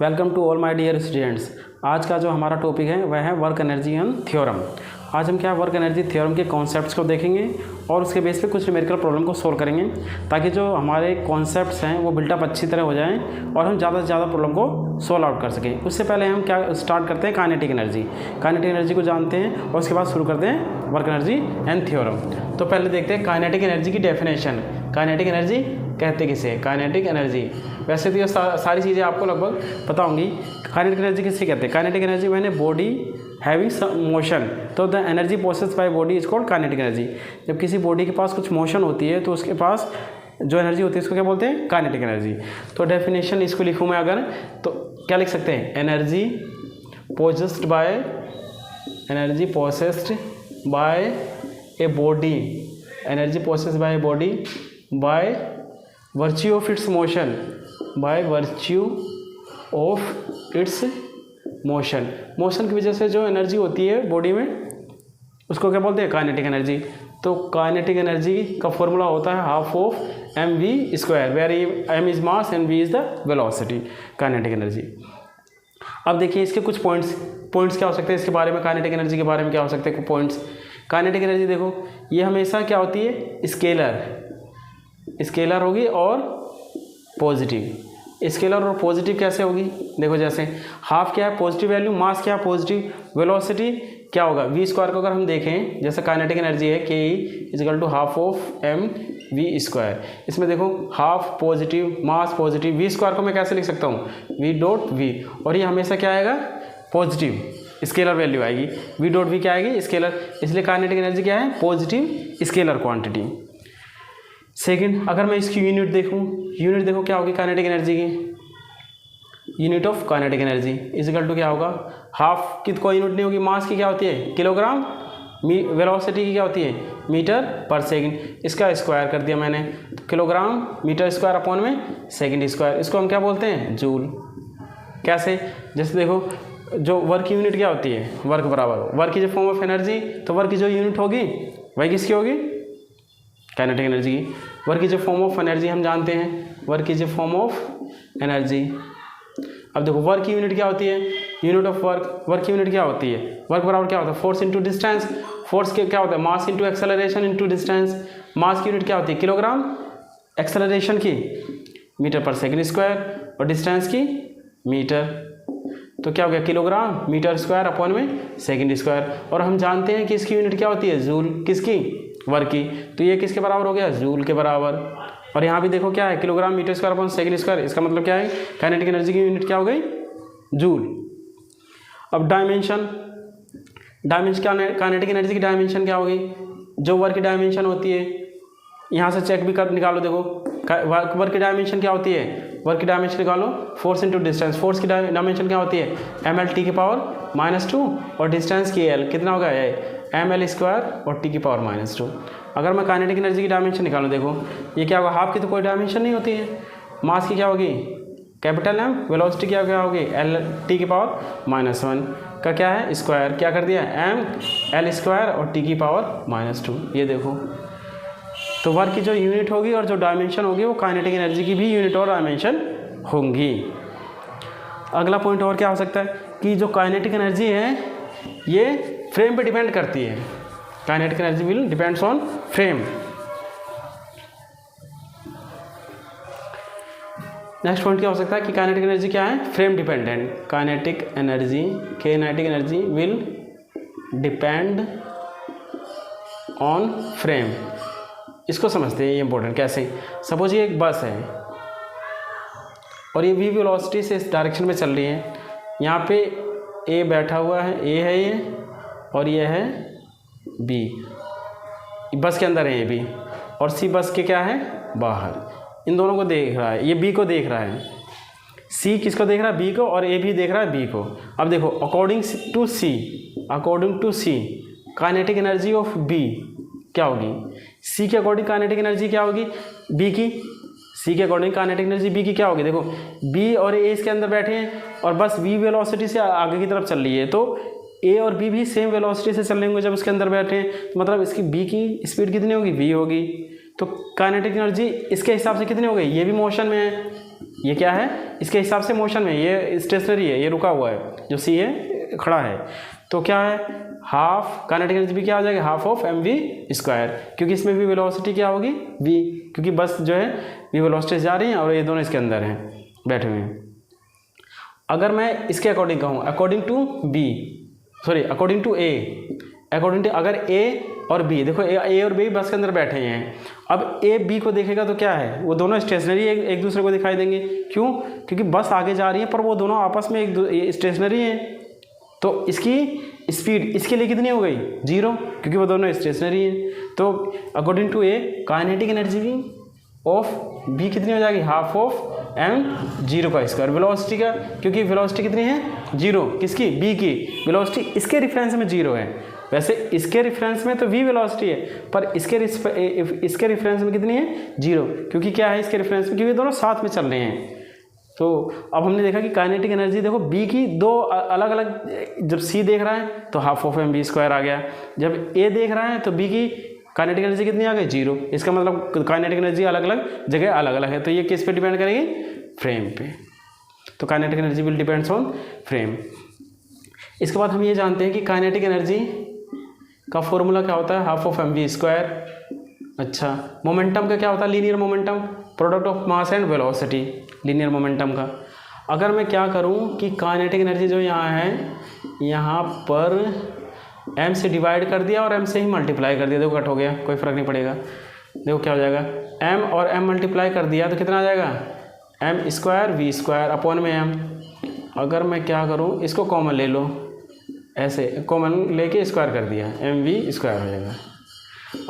Welcome to all my dear students. आज का जो हमारा टॉपिक है वह है वर्क एनर्जी एंड थ्योरम। आज हम क्या वर्क एनर्जी थ्योरम के कॉन्सेप्ट्स को देखेंगे और उसके बेस पे कुछ न्यूमेरिकल प्रॉब्लम को सोल्व करेंगे ताकि जो हमारे कॉन्सेप्ट्स हैं वो बिल्डअप अच्छी तरह हो जाएं और हम ज़्यादा से ज़्यादा प्रॉब्लम को सोल्व आउट कर सकें। उससे पहले हम क्या स्टार्ट करते हैं, काइनेटिक एनर्जी। काइनेटिक एनर्जी को जानते हैं और उसके बाद शुरू करते हैं वर्क एनर्जी एंड थ्योरम। तो पहले देखते हैं काइनेटिक एनर्जी की डेफिनेशन। काइनेटिक एनर्जी कहते किसे? Kinetic energy. वैसे तो ये सारी चीज़ें आपको लगभग पता होंगी। काइनेटिक एनर्जी किसे कहते हैं? काइनेटिक एनर्जी मैंने बॉडी हैविंग मोशन, तो the energy process by body is called kinetic energy. जब किसी बॉडी के पास कुछ मोशन होती है तो उसके पास जो एनर्जी होती है उसको क्या बोलते हैं? Kinetic energy. तो डेफिनेशन इसको लिखूँ मैं अगर, तो क्या लिख सकते हैं? Energy possessed by a body, energy possessed by a body by virtue of its motion, by virtue of its motion. Motion की वजह से जो एनर्जी होती है बॉडी में उसको क्या बोलते हैं? Kinetic energy. तो काइनेटिक एनर्जी का फॉर्मूला होता है half of M V square, where M is mass and V is the velocity, kinetic energy. अब देखिए इसके कुछ पॉइंट्स क्या हो सकते हैं इसके बारे में, काइनेटिक एनर्जी के बारे में क्या हो सकते हैं पॉइंट्स। काइनेटिक एनर्जी देखो, ये हमेशा क्या होती है? स्केलर होगी और पॉजिटिव। स्केलर और पॉजिटिव कैसे होगी? देखो जैसे हाफ क्या है? Positive value. मास क्या है? पॉजिटिव। वेलोसिटी क्या होगा? वी स्क्वायर को अगर हम देखें, जैसे काइनेटिक एनर्जी है के equal to half of M V square. इसमें देखो half positive, mass positive, V square को मैं कैसे लिख सकता हूँ? वी डॉट वी, और ये हमेशा क्या आएगा? पॉजिटिव स्केलर वैल्यू आएगी। वी डॉट वी क्या आएगी? स्केलर। इसलिए काइनेटिक एनर्जी क्या है? Positive scalar quantity. सेकंड, अगर मैं इसकी यूनिट देखो क्या होगी काइनेटिक एनर्जी की? Unit of kinetic energy equal to क्या होगा? हाफ की कोई यूनिट नहीं होगी, मास की क्या होती है? किलोग्राम, वेलोसिटी की क्या होती है? Metre per second. इसका स्क्वायर कर दिया मैंने, तो किलोग्राम मीटर स्क्वायर अपॉन में सेकंड स्क्वायर। इसको हम क्या बोलते हैं? जूल। कैसे? जैसे देखो जो वर्क की यूनिट क्या होती है? वर्क बराबर वर्क की जो फॉर्म ऑफ एनर्जी, तो वर्क की जो यूनिट होगी वही किसकी होगी? काइनेटिक एनर्जी की। वर्क की जो फॉर्म ऑफ एनर्जी हम जानते हैं, वर्क की जो फॉर्म ऑफ एनर्जी। अब देखो वर्क की यूनिट क्या होती है? यूनिट ऑफ वर्क की यूनिट क्या होती है? वर्क बराबर क्या होता है? Force into distance. फोर्स के क्या होता है? Mass into acceleration into distance. Mass की यूनिट क्या होती है? किलोग्राम। एक्सेलरेशन की मीटर पर सेकंड स्क्वायर और डिस्टेंस की मीटर। तो क्या हो गया? किलोग्राम मीटर स्क्वायर अपॉन में सेकंड स्क्वायर। और हम जानते हैं कि इसकी यूनिट क्या होती है? जूल। किसकी? वर्क की। तो ये किसके बराबर हो गया? जूल के बराबर। और यहाँ भी देखो क्या है? Kilogram metre square upon second square. इसका मतलब क्या है? काइनेटिक एनर्जी की यूनिट क्या हो गई? जूल। अब डायमेंशन क्या? काइनेटिक एनर्जी की डायमेंशन क्या होगी? जो वर्क की डायमेंशन होती है, यहाँ से चेक भी कर निकालो। देखो वर्क की डायमेंशन क्या होती है? वर्क की डायमेंशन निकालो, फोर्स इंटू डिस्टेंस। फोर्स की डायमेंशन क्या होती है? ml/-2 और डिस्टेंस की एल कितना होगा? ml स्क्वायर और t की पावर -2। अगर मैं काइनेटिक एनर्जी की डायमेंशन निकालूँ, देखो ये क्या होगा? हाफ की तो कोई डायमेंशन नहीं होती है। मास की क्या होगी? Capital M. वेलोसिटी क्या होगी? एल t की पावर -1 का क्या है? स्क्वायर। क्या कर दिया? ml स्क्वायर और t की पावर -2। ये देखो, तो वर्क की जो यूनिट होगी और जो डायमेंशन होगी वो काइनेटिक एनर्जी की भी यूनिट और डायमेंशन होंगी। अगला पॉइंट और क्या हो सकता है कि जो काइनेटिक एनर्जी है ये फ्रेम पे डिपेंड करती है। Kinetic energy will depends on frame. Next point क्या हो सकता है कि काइनेटिक एनर्जी क्या है? Frame dependent. Kinetic energy will depend on frame. इसको समझते हैं, ये इंपॉर्टेंट। कैसे? सपोज ये एक बस है और ये वी वेलोसिटी से इस डायरेक्शन में चल रही है। यहाँ पे ए बैठा हुआ है, ए है ये, और ये है बी। बस के अंदर है ये बी, और सी बस के क्या है? बाहर। इन दोनों को देख रहा है, ये बी को देख रहा है। सी किसको देख रहा है? बी को। और ए भी देख रहा है बी को। अब देखो according to C kinetic energy of B क्या होगी? सी के अकॉर्डिंग काइनेटिक एनर्जी क्या होगी? बी की। सी के अकॉर्डिंग काइनेटिक एनर्जी बी की क्या होगी? देखो बी और ए इसके अंदर बैठे हैं और बस वी वेलोसिटी से आगे की तरफ चल रही है, तो ए और बी भी सेम वेलोसिटी से चल रहे होंगे जब उसके अंदर बैठे हैं। तो मतलब इसकी बी की स्पीड कितनी होगी? वी होगी। तो काइनेटिक एनर्जी इसके हिसाब से कितनी हो गई? ये भी मोशन में है ये क्या है, इसके हिसाब से मोशन में ये स्टेशनरी है, ये रुका हुआ है, जो सी है खड़ा है, तो क्या है हाफ काइनेटिक एनर्जी भी क्या हो जाएगी, half of M V square, क्योंकि इसमें भी वेलोसिटी क्या होगी वी, क्योंकि बस जो है वी वेलोसिटी जा रही है और ये दोनों इसके अंदर हैं बैठे हुए हैं। अगर मैं इसके अकॉर्डिंग कहूँ, according to B, sorry according to A, according to अगर ए और बी, देखो ए और बी बस के अंदर बैठे हैं, अब ए बी को देखेगा तो क्या है, वो दोनों स्टेशनरी एक दूसरे को दिखाई देंगे, क्यों, क्योंकि बस आगे जा रही है पर वो दोनों आपस में एक स्टेशनरी हैं, तो इसकी स्पीड इसके लिए कितनी हो गई 0, क्योंकि वो दोनों स्टेशनरी हैं। तो according to A kinetic energy of B कितनी हो जाएगी, हाफ ऑफ एम 0 का स्क्वायर, वेलोसिटी का, क्योंकि वेलोसिटी कितनी है 0, किसकी बी की, वेलोसिटी इसके रिफरेंस में 0 है, वैसे इसके रेफरेंस में तो v वेलोसिटी है, पर इसके रेफरेंस में कितनी है 0, क्योंकि क्या है इसके रेफरेंस में, क्योंकि दोनों साथ में चल रहे हैं। तो अब हमने देखा कि काइनेटिक एनर्जी देखो b की दो अलग अलग, जब c देख रहा है तो half of M B square आ गया, जब a देख रहा है तो b की काइनेटिक एनर्जी कितनी आ गई 0, इसका मतलब काइनेटिक एनर्जी अलग अलग जगह अलग अलग है, तो ये किस पे डिपेंड करेगी, फ्रेम पे, तो kinetic energy will depends on frame. इसके बाद हम ये जानते हैं कि काइनेटिक एनर्जी का फॉर्मूला क्या होता है, half of M V square. अच्छा, मोमेंटम का क्या होता है, linear momentum, product of mass and velocity, linear momentum का। अगर मैं क्या करूं कि काइनेटिक एनर्जी जो यहाँ है, यहाँ पर m से डिवाइड कर दिया और m से ही मल्टीप्लाई कर दिया, देखो कट हो गया, कोई फ़र्क नहीं पड़ेगा, देखो क्या हो जाएगा, m और m मल्टीप्लाई कर दिया तो कितना आ जाएगा, m square V square upon में m। अगर मैं क्या करूँ, इसको कॉमन ले लो, ऐसे कॉमन लेके स्क्वायर कर दिया, एम वी स्क्वायर हो जाएगा।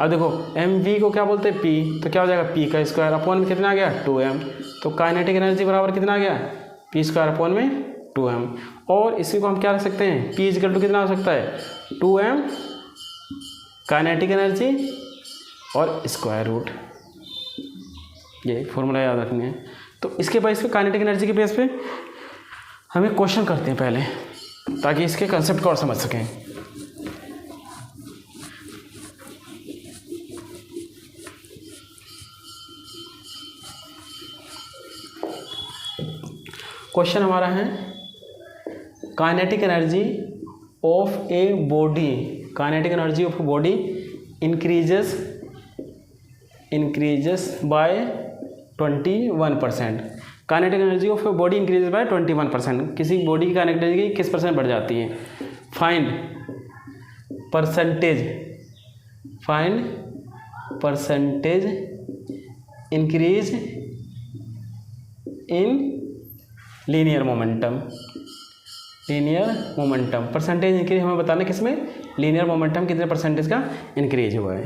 अब देखो एम वी को क्या बोलते हैं पी, तो क्या हो जाएगा पी का स्क्वायर अपॉन में कितना आ गया 2m, तो काइनेटिक एनर्जी बराबर कितना आ गया पी स्क्वायर अपॉन में 2m। और इसी को हम क्या रख सकते हैं, पी इक्वल टू कितना हो सकता है 2m काइनेटिक एनर्जी और स्क्वायर रूट, ये फॉर्मूला याद रखनी है। तो इसके बेस पे काइनेटिक एनर्जी के बेस पे हमें क्वेश्चन करते हैं पहले, ताकि इसके कंसेप्ट को और समझ सकें। क्वेश्चन हमारा है kinetic energy of a body, kinetic energy of a body increases by 21%। Kinetic energy of a body increases by 21%, किसी बॉडी की काइनेटिक एनर्जी किस परसेंट बढ़ जाती है, find percentage increase in linear momentum, percentage increase हमें बताना किसमें, linear momentum कितने परसेंटेज का इंक्रीज हुआ है।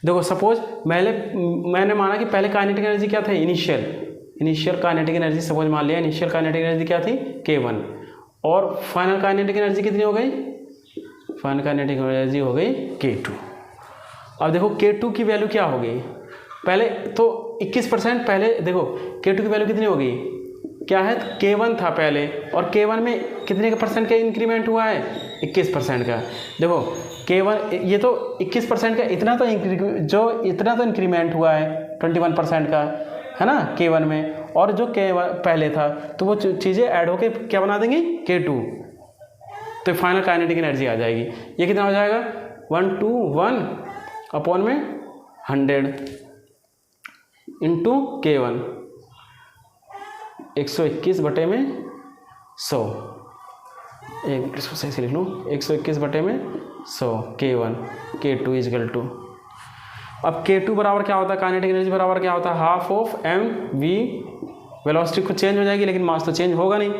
देखो सपोज मैंने माना कि पहले काइनेटिक एनर्जी क्या था, इनिशियल काइनेटिक एनर्जी, सपोज मान लिया इनिशियल काइनेटिक एनर्जी क्या थी K1, और फाइनल काइनेटिक एनर्जी कितनी हो गई, फाइनल काइनेटिक एनर्जी हो गई K2। अब देखो K2 की वैल्यू क्या हो गई, पहले तो 21%, पहले देखो K2 की वैल्यू कितनी हो गई, क्या है K1 था पहले, और K1 में कितने का परसेंट का इंक्रीमेंट हुआ है 21% का। देखो K1 ये तो 21% का, इतना तो इंक्रीमेंट हुआ है 21% का, है ना K1 में, और जो K1 पहले था तो वो चीज़ें ऐड होके क्या बना देंगी K2, तो फाइनल काइनेटिक एनर्जी आ जाएगी। ये कितना हो जाएगा 121 अपॉन में 100 इंटू K1, 121 बटे में 100, एक इसको सही से लिख लूँ, 121 बटे में 100 K1, K2 इजकल टू, अब K2 बराबर क्या होता है, काइनेटिक एनर्जी बराबर क्या होता है, half of M V, velocity खुद चेंज हो जाएगी लेकिन मास तो चेंज होगा नहीं,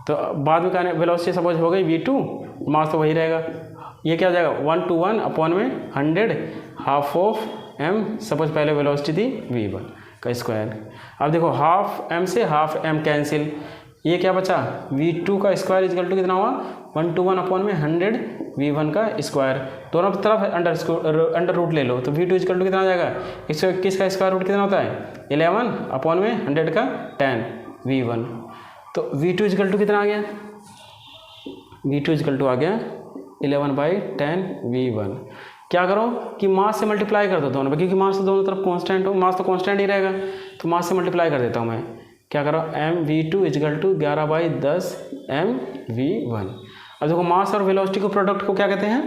तो बाद में वेलोसिटी सपोज हो गई V2, मास तो वही रहेगा, ये क्या हो जाएगा 121 अपॉन में 100 हाफ ऑफ एम, सपोज पहले वेलोसिटी थी V1 का स्क्वायर। अब देखो हाफ एम से हाफ एम कैंसिल, ये क्या बचा V2 का स्क्वायर इजकल टू कितना हुआ 121 अपॉन में 100 V1 का स्क्वायर, दोनों तरफ अंडर रूट ले लो, तो V2 इजकल टू कितना आ जाएगा 121 का स्क्वायर रूट कितना होता है 11 अपॉन में 100 का 10 V1, तो V2 इजकल टू कितना आ गया, V2 इजकल टू आ गया 11/10 V1। क्या करो कि मास से मल्टीप्लाई कर दो दोनों पे, क्योंकि मास तो दोनों तरफ कांस्टेंट हो, मास तो कांस्टेंट ही रहेगा, तो मास से मल्टीप्लाई कर देता हूँ मैं, क्या करो mv2 इजकल टू 11/10 mv1। अब देखो मास और वेलोसिटी को प्रोडक्ट को क्या कहते हैं,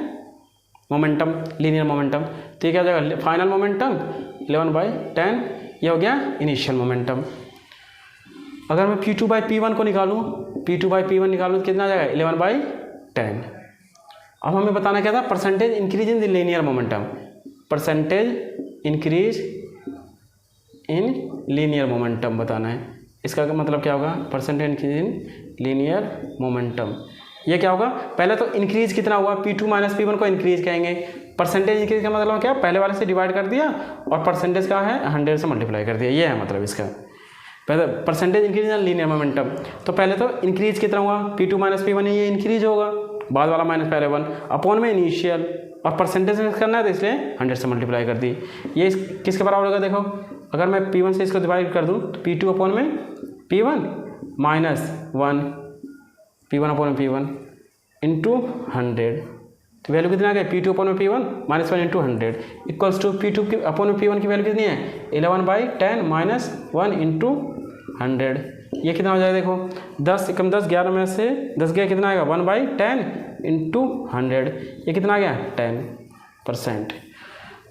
मोमेंटम, लीनियर मोमेंटम। तो ये क्या हो जाएगा, फाइनल मोमेंटम 11/10, ये हो गया इनिशियल मोमेंटम। अगर मैं P2/P1 को निकालूँ, P2/P1 निकालूँ तो कितना आ जाएगा 11/10। अब हमें बताना क्या था, percentage increase in the linear momentum, percentage increase in linear momentum बताना है। इसका मतलब क्या होगा, percentage increase in linear momentum. ये क्या होगा, पहले तो इंक्रीज कितना हुआ, P2 - P1 को इंक्रीज कहेंगे। परसेंटेज इंक्रीज का मतलब क्या, पहले वाले से डिवाइड कर दिया और परसेंटेज का है 100 से मल्टीप्लाई कर दिया, ये है मतलब इसका। पहले percentage increase in linear momentum, तो पहले तो इंक्रीज कितना हुआ, P2 - P1 है, ये इंक्रीज होगा, बाद वाला माइनस पहले 1 अपॉन में इनिशियल, और परसेंटेज करना है तो इसलिए 100 से मल्टीप्लाई कर दी। ये किसके बराबर होगा, देखो अगर मैं P1 से इसको डिवाइड कर दूँ तो P2 अपॉन में P1 -1 P1 अपॉन में P1 इंटू 100, तो वैल्यू कितना आ गया, P2 अपॉन में P1 -1 into 100 equals to P2 upon में P1 की वैल्यू कितनी है 11/10 -1 इंटू 100। ये कितना हो जाएगा, देखो 10 कम 10 11 में से 10 गया, कितना आएगा 1/10 इंटू 100, ये कितना आ गया 10%।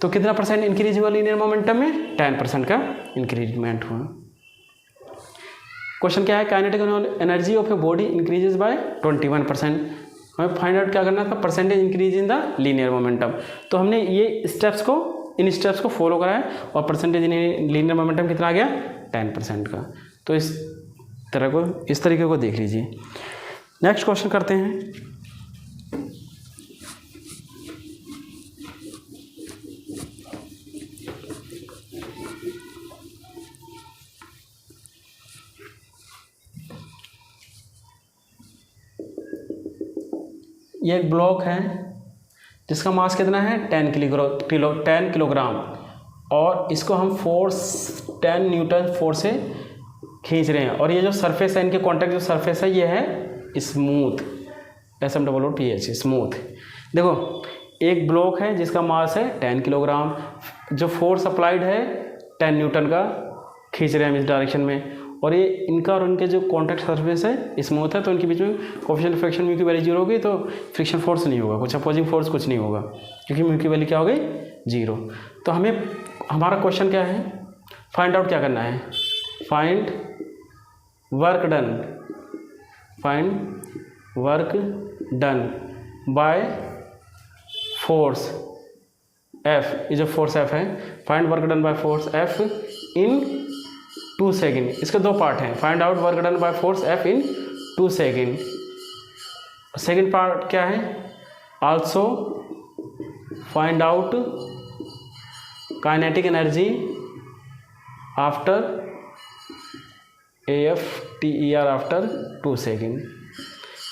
तो कितना परसेंट इंक्रीज हुआ लीनियर मोमेंटम में, 10% का इंक्रीजमेंट हुआ। क्वेश्चन क्या है, kinetic energy of a body increases by 21%। हमें फाइंड आउट क्या करना था, percentage increase in the linear momentum. तो हमने ये स्टेप्स को, इन स्टेप्स को फॉलो करा है और परसेंटेज इन लीनियर मोमेंटम कितना आ गया 10% का। तो इस तरीके को देख लीजिए। नेक्स्ट क्वेश्चन करते हैं। ये एक ब्लॉक है जिसका मास कितना है 10 किलोग्राम, और इसको हम फोर्स 10 न्यूटन फोर्स से खींच रहे हैं, और ये जो सरफेस है, इनके कॉन्टैक्ट जो सरफेस है ये है स्मूथ, SMOOTH स्मूथ। देखो एक ब्लॉक है जिसका मास है 10 किलोग्राम, जो फोर्स अप्लाइड है 10 न्यूटन का, खींच रहे हैं हम इस डायरेक्शन में, और ये इनका और उनके जो कॉन्टैक्ट सरफेस है स्मूथ है, तो इनके बीच में कोएफिशिएंट फ्रिक्शन म्यू की वैल्यू 0 होगी, तो फ्रिक्शन फोर्स नहीं होगा, कुछ अपोजिंग फोर्स कुछ नहीं होगा, क्योंकि म्यू की वैल्यू क्या हो गई 0। तो हमें, हमारा क्वेश्चन क्या है, फाइंड आउट क्या करना है, find work done by force F, ये जो फोर्स F है, find work done by force F in 2 second. इसके दो पार्ट हैं, find out work done by force F in 2 second. Second part क्या है, also find out kinetic energy after AFTER after 2 second.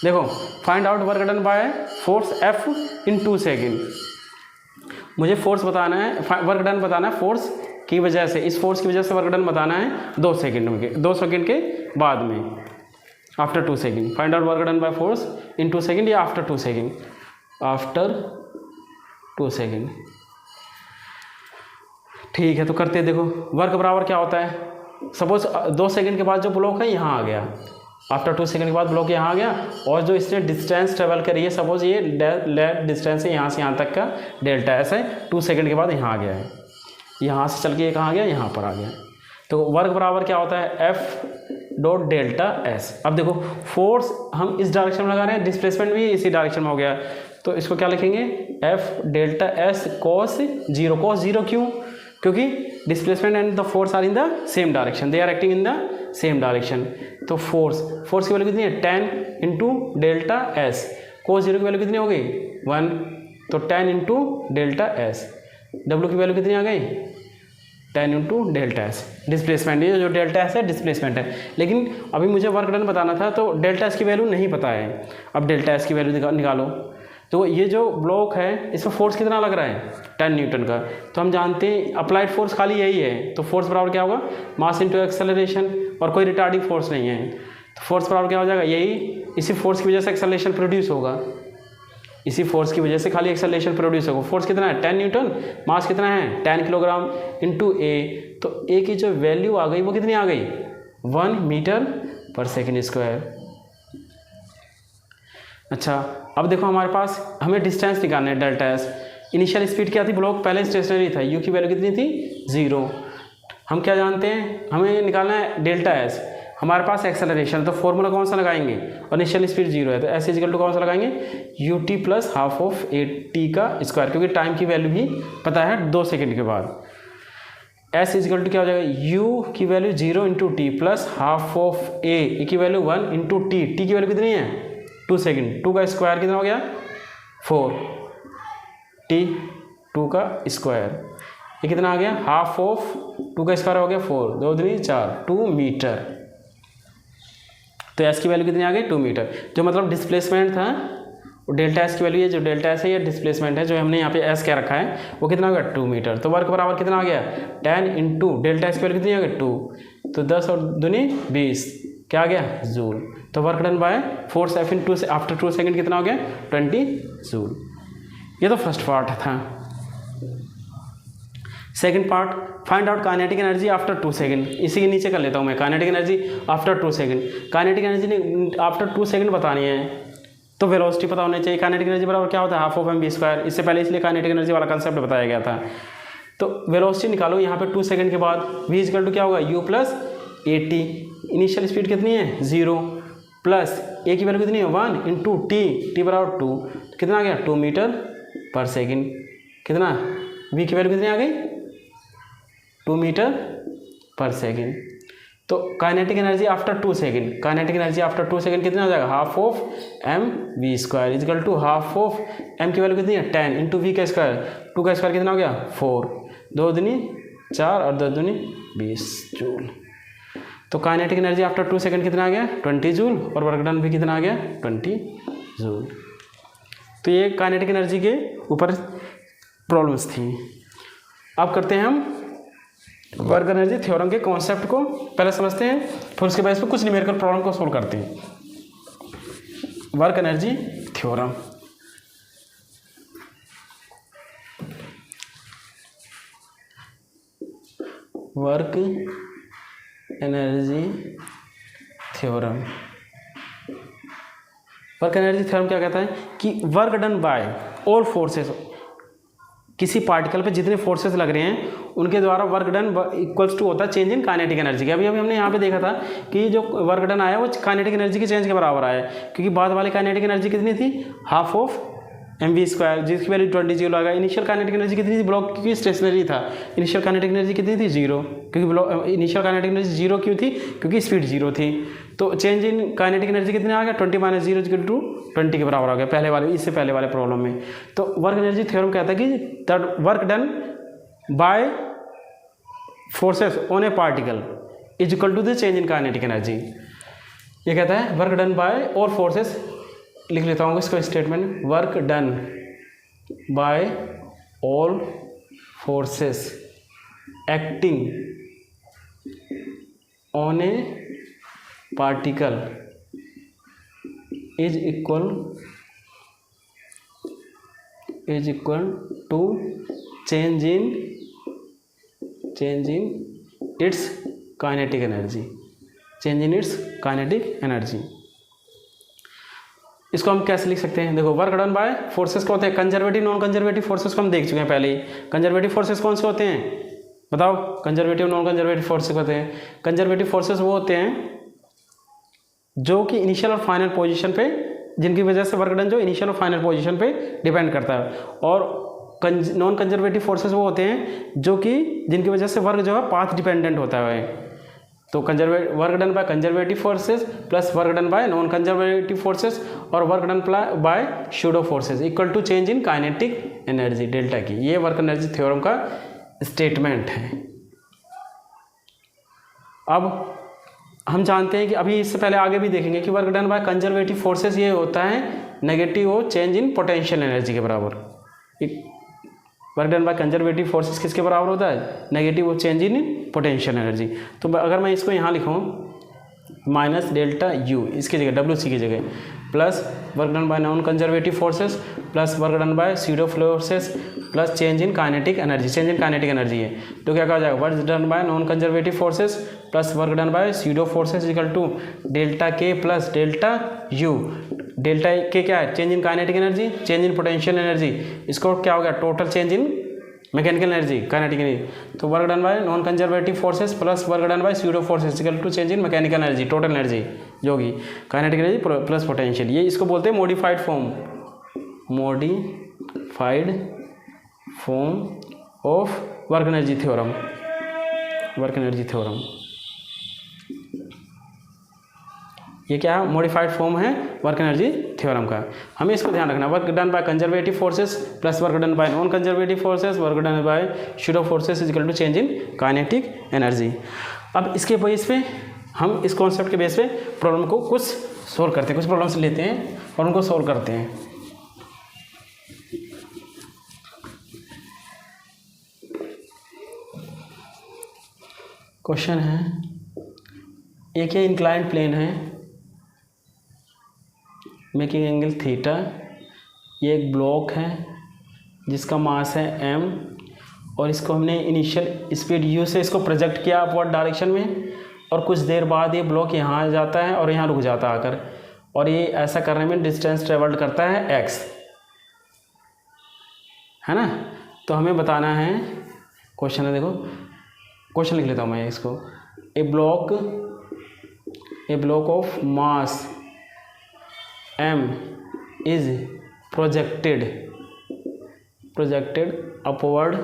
देखो find out work done by force F in 2 second, मुझे force बताना है, work done बताना है force की वजह से, इस फोर्स की वजह से वर्क डन बताना है 2 सेकेंड के बाद में, after 2 second. Find out work done by force in 2 second या आफ्टर 2 सेकेंड, आफ्टर 2 सेकेंड। ठीक है, तो करते हैं। देखो वर्क बराबर क्या होता है, सपोज 2 सेकेंड के बाद जो ब्लॉक है यहाँ आ गया, आफ्टर 2 सेकेंड के बाद ब्लॉक यहाँ आ गया, और जो इसने डिस्टेंस ट्रेवल करी है, सपोज ये डिस्टेंस है यहाँ से यहाँ तक का डेल्टा एस है, 2 सेकेंड के बाद यहाँ आ गया है, यहाँ से चल के ये कहाँ आ गया, यहाँ पर आ गया। तो वर्क बराबर क्या होता है F.Δs। अब देखो फोर्स हम इस डायरेक्शन में लगा रहे हैं, डिस्प्लेसमेंट भी इसी डायरेक्शन में हो गया, तो इसको क्या लिखेंगे F.Δs cos 0। cos 0 क्यों, क्योंकि displacement and the force are in the same direction, they are acting in the same direction. तो फोर्स की वैल्यू कितनी है 10 इंटू डेल्टा एस, cos 0 की वैल्यू कितनी हो गई 1, तो 10 इंटू डेल्टा एस। W की वैल्यू कितनी आ गई 10 इंटू डेल्टा एस, डिस्प्लेसमेंट, ये जो डेल्टा एस है डिस्प्लेसमेंट है, लेकिन अभी मुझे वर्क डन बताना था, तो डेल्टा एस की वैल्यू नहीं पता है। अब डेल्टा एस की वैल्यू निकालो, तो ये जो ब्लॉक है इसमें फोर्स कितना लग रहा है 10 न्यूटन का, तो हम जानते हैं अप्लाइड फोर्स खाली यही है, तो फोर्स बराबर क्या होगा मास इंटू एक्सेलरेशन, और कोई रिटार्डिंग फोर्स नहीं है, तो फोर्स बराबर क्या हो जाएगा यही, इसी फोर्स की वजह से एक्सेलरेशन प्रोड्यूस होगा, इसी फोर्स की वजह से खाली एक्सेलरेशन प्रोड्यूस होगा। फोर्स कितना है 10 न्यूटन, मास कितना है 10 किलोग्राम इंटू ए, तो ए की जो वैल्यू आ गई वो कितनी आ गई 1 मीटर पर सेकेंड स्क्वायर। अच्छा, अब देखो हमारे पास हमें डिस्टेंस निकालना है डेल्टा एस। इनिशियल स्पीड क्या थी, ब्लॉक पहले स्टेशनरी था, यू की वैल्यू कितनी थी 0। हम क्या जानते हैं, हमें निकालना है डेल्टा एस। हमारे पास एक्सेलरेशन, तो फॉर्मूला कौन सा लगाएंगे, और इनिशियल स्पीड 0 है तो एस इजिकल टू कौन सा लगाएंगे, U T plus half of A T का स्क्वायर, क्योंकि टाइम की वैल्यू भी पता है 2 सेकेंड के बाद। एस इजिकल टू क्या हो जाएगा, यू की value 0 into T plus half of A की वैल्यू 1 इंटू टी की वैल्यू कितनी है 2 सेकेंड, 2 का स्क्वायर कितना हो गया 4, टी 2 का स्क्वायर, ये कितना आ गया हाफ ऑफ 2 का स्क्वायर हो गया 4, 2 दूनी 4, 2 मीटर। तो एस की वैल्यू कितनी आ गई 2 मीटर, जो मतलब डिस्प्लेसमेंट था डेल्टा एस की वैल्यू है, जो डेल्टा एस है ये डिस्प्लेसमेंट है, जो हमने यहाँ पे एस क्या रखा है वो कितना हो गया 2 मीटर। तो वर्क बराबर कितना आ गया 10 इंटू डेल्टा एस की वैल्यू कितनी आ गई 2, तो 10 और दूनी 20 क्या आ गया जूल। तो work done by force F in 2 से आफ्टर 2 सेकेंड कितना हो गया 20 जूल। ये तो फर्स्ट पार्ट था। Second part, find out kinetic energy after 2 second. इसी के नीचे कर लेता हूँ मैं, kinetic energy after 2 second. Kinetic energy after 2 second बतानी है तो वेलोसिटी पता होनी चाहिए। काइनेटिक एनर्जी बराबर क्या होता है half of M V square, इससे पहले इसलिए काइनेटिक एनर्जी वाला कंसेप्ट बताया गया था। तो वेलोसिटी निकालो यहाँ पे 2 सेकेंड के बाद, वी इक्वल टू क्या होगा you plus A T. Initial speed कितनी है 0 प्लस ए की वैल्यू कितनी है 1 इंटू टी बराबर 2, कितना आ गया 2 मीटर पर सेकेंड। कितना वी की वैल्यू कितनी आ गई 2 मीटर पर सेकेंड। तो kinetic energy after 2 second, kinetic energy after 2 second कितना हो जाएगा half of M V square equal to half of M की वैल्यू कितनी है 10 इंटू वी का स्क्वायर, 2 का स्क्वायर कितना हो गया 4, 2 दूनी 4 और 2 दूनी 20 जूल। तो काइनेटिक एनर्जी आफ्टर 2 सेकेंड कितना आ गया 20 जूल, और वर्क डन भी कितना आ गया 20 जूल। तो ये काइनेटिक एनर्जी के ऊपर प्रॉब्लम्स थी। अब करते हैं हम वर्क एनर्जी थ्योरम के कॉन्सेप्ट को पहले समझते हैं, फिर उसके बाद इस पर कुछ न्यूमेरिकल प्रॉब्लम को सोल्व करते हैं। Work energy theorem, work energy theorem. Work energy theorem क्या कहता है कि work done by all forces, किसी पार्टिकल पे जितने फोर्सेस लग रहे हैं उनके द्वारा वर्क डन इक्वल्स टू होता है चेंज इन काइनेटिक एनर्जी के। अभी हमने यहाँ पे देखा था कि जो वर्क डन आया वो काइनेटिक एनर्जी के चेंज के बराबर आया, क्योंकि बाद वाली काइनेटिक एनर्जी कितनी थी half of M V square, जिसकी वैल्यू 20 जूल आ गया। इनिशियल काइनेटिक एनर्जी कितनी थी ब्लॉक, क्योंकि स्टेशनरी था, इनिशियल काइनेटिक एनर्जी कितनी थी 0, क्योंकि ब्लॉक इनिशियल काइनेटिक एनर्जी 0 क्यों थी, क्योंकि स्पीड 0 थी। तो चेंज इन काइनेटिक एनर्जी कितने आ गया 20 माइनस 0 इक्वल टू 20 के बराबर आ गया पहले वाले, इससे पहले वाले प्रॉब्लम में। तो वर्क एनर्जी थ्योरम कहता है कि that work done by forces on a particle is equal to the change in kinetic energy. ये कहता है वर्क डन बाय और फोर्सेस, लिख लेता हूँ इसको statement, work done by all forces acting on a particle is equal to change in its kinetic energy, change in its kinetic energy. इसको हम कैसे लिख सकते हैं, देखो वर्क डन बाय फोर्सेस को होते हैं कंजर्वेटिव नॉन कंजर्वेटिव फोर्सेस को हम देख चुके हैं पहले ही। कंजर्वेटिव फोर्सेस कौन से होते हैं बताओ, कंजर्वेटिव नॉन कंजर्वेटिव फोर्सेस होते हैं। कंजर्वेटिव फोर्सेस वो होते हैं जो कि इनिशियल और फाइनल पोजीशन पे, जिनकी वजह से वर्क डन जो इनिशियल और फाइनल पोजीशन पे डिपेंड करता है। और नॉन कंजर्वेटिव फोर्सेस वो होते हैं जो कि जिनकी वजह से वर्क जो है पाथ डिपेंडेंट होता है। तो work done by conservative forces plus work done by non conservative forces और work done by pseudo forces equal to change in kinetic energy delta की। ये वर्क एनर्जी थ्योरम का स्टेटमेंट है। अब हम जानते हैं कि अभी इससे पहले आगे भी देखेंगे कि work done by conservative forces ये होता है नेगेटिव हो चेंज इन पोटेंशियल एनर्जी के बराबर। Work done by conservative forces किसके बराबर होता है, नेगेटिव हो चेंज इन पोटेंशियल एनर्जी। तो अगर मैं इसको यहाँ लिखूँ माइनस डेल्टा यू इसकी जगह डब्ल्यू सी की जगह plus work done by non conservative forces plus work done by pseudo forces plus change in kinetic energy, change in kinetic energy है तो क्या कहा जाएगा work done by non conservative forces plus work done by pseudo forces equal to delta K plus delta U. Delta K क्या है, change in kinetic energy, change in potential energy, इसको क्या हो गया, total change in mechanical energy, kinetic energy. तो work done by non conservative forces plus work done by pseudo forces equal to change in mechanical energy, total energy जो होगी kinetic energy plus potential. ये इसको बोलते हैं modified form, modified form of work energy theorem, work energy theorem. ये क्या है, modified form है वर्क एनर्जी थ्योरम का। हमें इसको ध्यान रखना, work done by conservative forces plus work done by non conservative forces, work done by pseudo forces is equal to change in kinetic energy. अब इसके बेस पे हम इस कॉन्सेप्ट के बेस पे प्रॉब्लम को कुछ सोल्व करते हैं, कुछ प्रॉब्लम्स लेते हैं और उनको सोल्व करते हैं। क्वेश्चन है, एक ये इंक्लाइंड प्लेन है मेकिंग एंगल थीटा, ये एक ब्लॉक है जिसका मास है m और इसको हमने इनिशियल स्पीड u से इसको प्रोजेक्ट किया अपवर्ड डायरेक्शन में, और कुछ देर बाद ये ब्लॉक यहाँ आ जाता है और यहाँ रुक जाता है आकर, और ये ऐसा करने में डिस्टेंस ट्रेवल्ड करता है x, है ना। तो हमें बताना है, क्वेश्चन है, देखो क्वेश्चन लिख लेता हूँ मैं इसको। A block of mass m is projected upward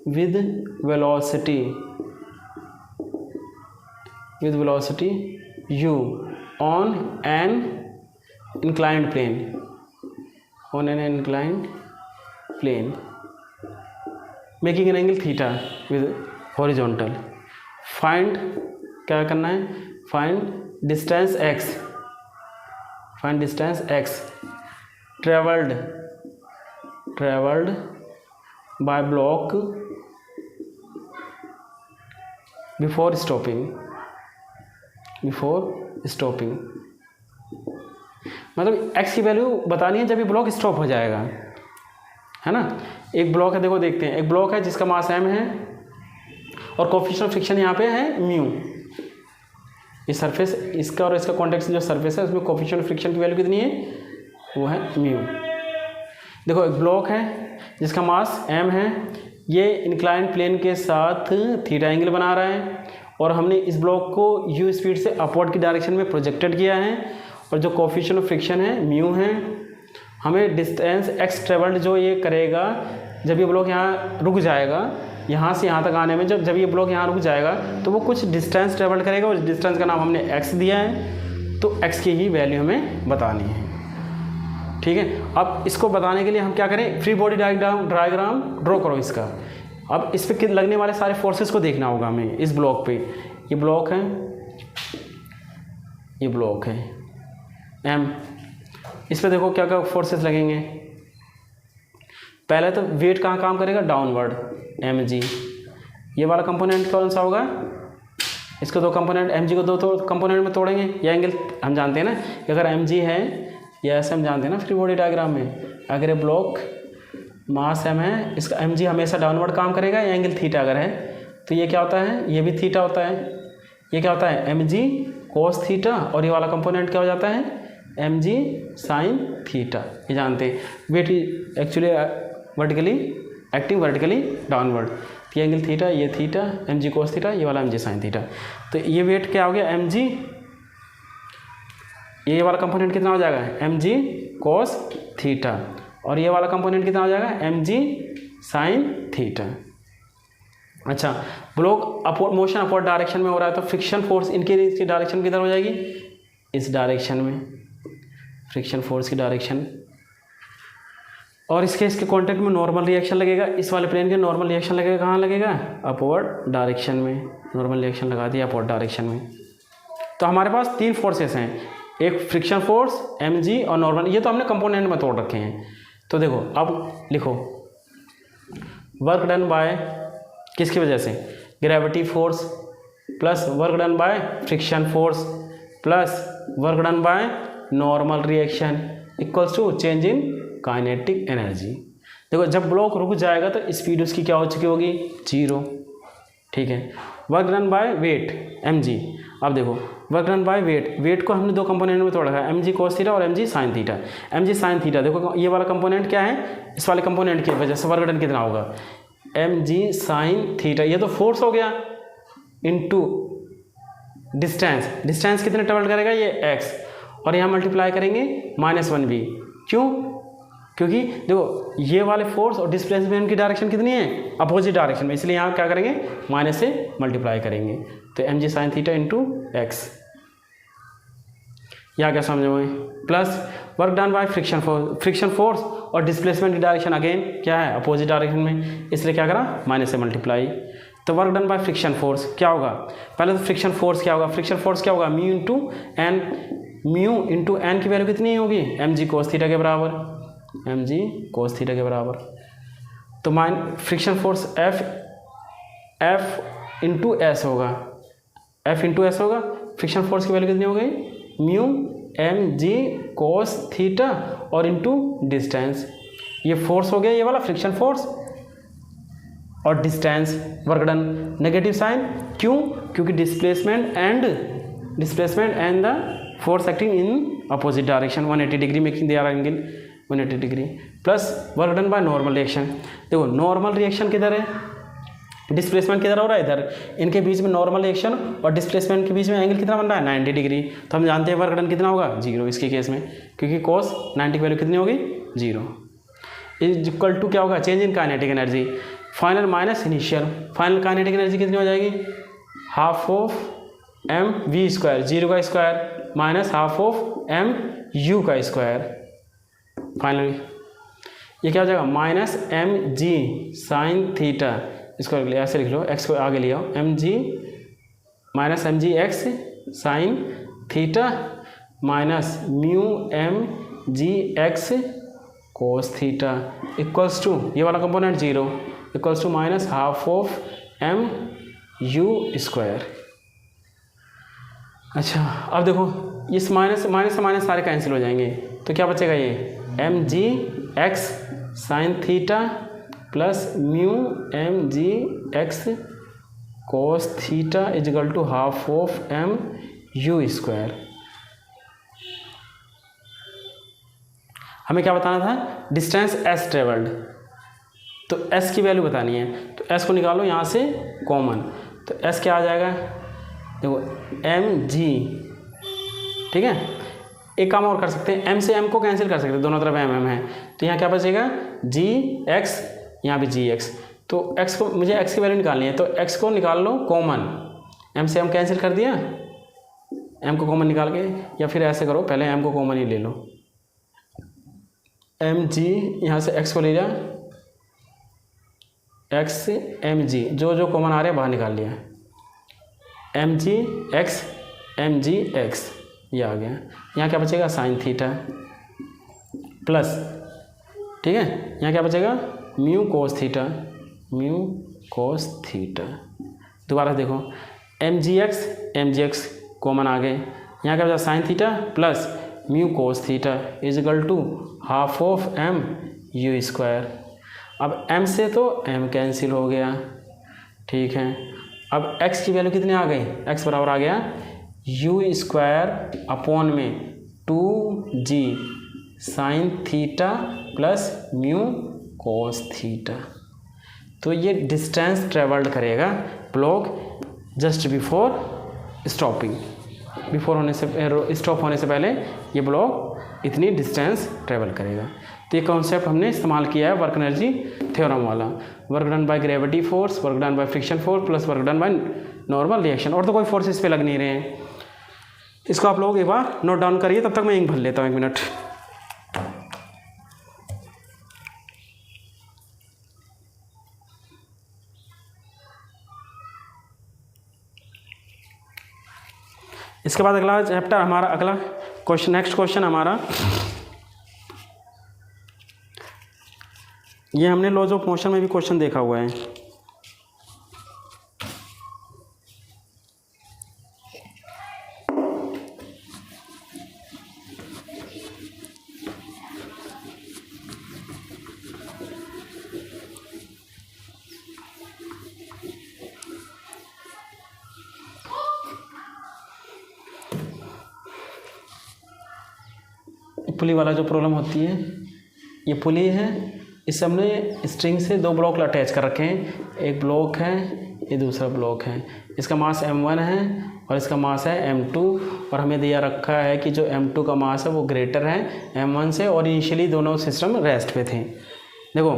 with velocity u on an inclined plane making an angle theta with horizontal। find, क्या करना है, find distance x traveled by block before stopping। मतलब x की value बतानी है जब ये block stop हो जाएगा, है ना। एक ब्लॉक है, देखो देखते हैं, एक ब्लॉक है जिसका मास m है और कोएफिशिएंट ऑफ फ्रिक्शन यहाँ पे है म्यू। ये सरफेस, इसका और इसका कॉन्टेक्स्ट जो सरफेस है उसमें कोएफिशिएंट ऑफ फ्रिक्शन की वैल्यू कितनी है, वो है म्यू। देखो एक ब्लॉक है जिसका मास m है, ये इंक्लाइंड प्लेन के साथ थीटा एंगल बना रहा है और हमने इस ब्लॉक को u स्पीड से अपवर्ड की डायरेक्शन में प्रोजेक्टेड किया है, और जो कोएफिशिएंट ऑफ फ्रिक्शन है म्यू है। हमें डिस्टेंस x ट्रेवल्ड जो ये करेगा जब ये ब्लॉक यहाँ रुक जाएगा, यहाँ से यहाँ तक आने में जब ये ब्लॉक यहाँ रुक जाएगा तो वो कुछ डिस्टेंस ट्रेवल करेगा, उस डिस्टेंस का नाम हमने x दिया है, तो x की ही वैल्यू हमें बतानी है। ठीक है, अब इसको बताने के लिए हम क्या करें, फ्री बॉडी डायग्राम ड्रॉ करो इसका। अब इस पर लगने वाले सारे फोर्सेस को देखना होगा हमें। इस ब्लॉक पे, ये ब्लॉक है m, इस पर देखो क्या क्या फोर्सेस लगेंगे। पहले तो वेट कहाँ काम करेगा, डाउनवर्ड mg। ये वाला कंपोनेंट कौन सा होगा, इसको दो कंपोनेंट mg को दो कंपोनेंट में तोड़ेंगे। ये एंगल हम जानते हैं ना कि अगर mg है, या ऐसे हम जानते हैं ना फ्री बॉडी डायग्राम में, अगर ये ब्लॉक मास m है, इसका mg हमेशा डाउनवर्ड काम करेगा, या एंगल थीटा अगर है तो ये क्या होता है, ये भी थीटा होता है। ये क्या होता है, mg cos थीटा, और ये वाला कंपोनेंट क्या हो जाता है, mg sin थीटा। ये जानते हैं, weight actually vertically acting vertically downward, ये एंगल थीटा, ये थीटा, mg cos थीटा, ये वाला mg sin थीटा। तो ये वेट क्या हो गया, mg, ये वाला कंपोनेंट कितना हो जाएगा, mg cos थीटा, और ये वाला कंपोनेंट कितना हो जाएगा, mg sin थीटा। अच्छा, block upward motion upward direction में हो रहा है तो फ्रिक्शन फोर्स इसकी डायरेक्शन किधर हो जाएगी, इस डायरेक्शन में, फ्रिक्शन फोर्स की डायरेक्शन। और इसके कॉन्टेक्ट में नॉर्मल रिएक्शन लगेगा, इस वाले प्लेन के नॉर्मल रिएक्शन लगेगा, कहाँ लगेगा, अपवर्ड डायरेक्शन में। नॉर्मल रिएक्शन लगा दिया अपवर्ड डायरेक्शन में। तो हमारे पास तीन फोर्सेस हैं, एक फ्रिक्शन फोर्स mg और नॉर्मल, ये तो हमने कंपोनेंट में तोड़ रखे हैं। तो देखो अब लिखो, वर्क डन बाय किसकी वजह से, gravity force plus work done by friction force plus work done by normal reaction equals to change in kinetic energy. देखो जब ब्लॉक रुक जाएगा तो स्पीड उसकी क्या हो चुकी होगी, 0, ठीक है। Work done by weight mg, अब देखो वर्क डन बाय वेट को हमने दो कंपोनेंट में तोड़ा है, mg cos थीटा और mg sin theta. mg sin theta देखो ये वाला कंपोनेंट क्या है, इस वाले कंपोनेंट की वजह से वर्क डन कितना होगा, mg sin थीटा, ये तो फोर्स हो गया इनटू डिस्टेंस कितने ट्रेवल करेगा ये x, और यहाँ मल्टीप्लाई करेंगे -1v, क्यों, क्योंकि देखो ये वाले फोर्स और डिस्प्लेसमेंट की डायरेक्शन कितनी है, अपोजिट डायरेक्शन में, इसलिए यहाँ क्या करेंगे माइनस से मल्टीप्लाई करेंगे, तो mg sin theta into x, यहाँ क्या समझोगे, plus work done by friction force और डिस्प्लेसमेंट की डायरेक्शन अगेन क्या है अपोजिट डायरेक्शन में, इसलिए क्या करा माइनस से मल्टीप्लाई, तो work done by friction force क्या होगा, पहले तो फ्रिक्शन फोर्स क्या होगा, फ्रिक्शन फोर्स क्या होगा म्यू इंटू एन की वैल्यू कितनी होगी, mg cos थीटा के बराबर, mg cos थीटा के बराबर, तो friction force F into S होगा, F इंटू एस होगा, फ्रिक्शन फोर्स की वैल्यू कितनी हो गई म्यू mg cos थीटा और इंटू डिस्टेंस, ये फोर्स हो गया ये वाला फ्रिक्शन फोर्स, और distance work done negative sign, क्यों, क्योंकि displacement and the force acting in opposite direction 180 degree making their angle 180 degree, plus work done by normal reaction, देखो नॉर्मल रिएक्शन किधर है, डिस्प्लेसमेंट किधर हो रहा है इधर, इनके बीच में नॉर्मल रिएक्शन और डिस्प्लेसमेंट के बीच में एंगल कितना बन रहा है 90 डिग्री, तो हम जानते हैं वर्क डन कितना होगा 0 इसके केस में, क्योंकि cos 90 की वैल्यू कितनी होगी 0, इज इक्वल टू क्या होगा change in kinetic energy, final minus initial, final kinetic energy कितनी हो जाएगी half of M V square, 0 का square minus half of M U का स्क्वायर, फाइनली ये क्या हो जाएगा minus M G sine theta, इसको ऐसे लिख लो, एक्स को आगे ले आओ, M G minus M G X sine theta minus mu M G X cos theta equals to ये वाला component 0 equals to minus half of M U square. अच्छा अब देखो इस माइनस से माइनस सारे कैंसिल हो जाएंगे, तो क्या बचेगा ये M G X sine theta plus mu M G X cos theta equal to half of M U square. हमें क्या बताना था डिस्टेंस एस ट्रेवल्ड, तो एस की वैल्यू बतानी है, तो एस को निकालो यहाँ से कॉमन, तो एस क्या आ जाएगा देखो एम जी, ठीक है, एक काम और कर सकते हैं, एम से एम को कैंसिल कर सकते हैं, दोनों तरफ एम है, तो यहाँ क्या बचेगा जी एक्स, यहाँ भी जी एक्स, तो एक्स को मुझे एक्स की वैल्यू निकालनी है, तो एक्स को निकाल लो कॉमन, एम से एम कैंसिल कर दिया, एम को कॉमन निकाल के, या फिर ऐसे करो पहले एम को कॉमन ही ले लो, एम जी यहाँ से एक्स को ले लिया, एक्स एम जी जो कॉमन आ रहे हैं बाहर निकाल लिया, एम जी एक्स ये आ गया, यहाँ क्या बचेगा साइन थीटा प्लस, ठीक है, यहाँ क्या बचेगा म्यू कोस थीटा, दोबारा देखो एम जी एक्स कॉमन आ गए, यहाँ क्या बचा sine theta plus mu cos theta is equal to half of M U square. अब m से तो m कैंसिल हो गया, ठीक है, अब x की वैल्यू कितनी आ गई, x बराबर आ गया यू स्क्वायर अपॉन में 2g sign theta plus mu cos theta, तो ये डिस्टेंस ट्रेवल्ड करेगा block just before stopping, stop होने से पहले ये ब्लॉक इतनी डिस्टेंस ट्रेवल करेगा। तो ये कॉन्सेप्ट हमने इस्तेमाल किया है वर्क एनर्जी थ्योरम वाला, work done by gravity force, work done by friction force plus work done by normal reaction, और तो कोई फोर्स इस पे लग नहीं रहे हैं। इसको आप लोग एक बार नोट डाउन करिए, तब तक मैं इंक भर लेता हूँ 1 मिनट। इसके बाद अगला चैप्टर हमारा, अगला क्वेश्चन, नेक्स्ट क्वेश्चन हमारा, ये हमने लॉज ऑफ मोशन में भी क्वेश्चन देखा हुआ है। पुली वाला जो प्रॉब्लम होती है, ये पुली है, इससे हमने स्ट्रिंग से 2 ब्लॉक अटैच कर रखे हैं, एक ब्लॉक है, ये दूसरा ब्लॉक है, इसका मास m1 है और इसका मास है m2, और हमें दिया रखा है कि जो m2 का मास है वो ग्रेटर है m1 से, और इनिशियली दोनों सिस्टम रेस्ट पे थे। देखो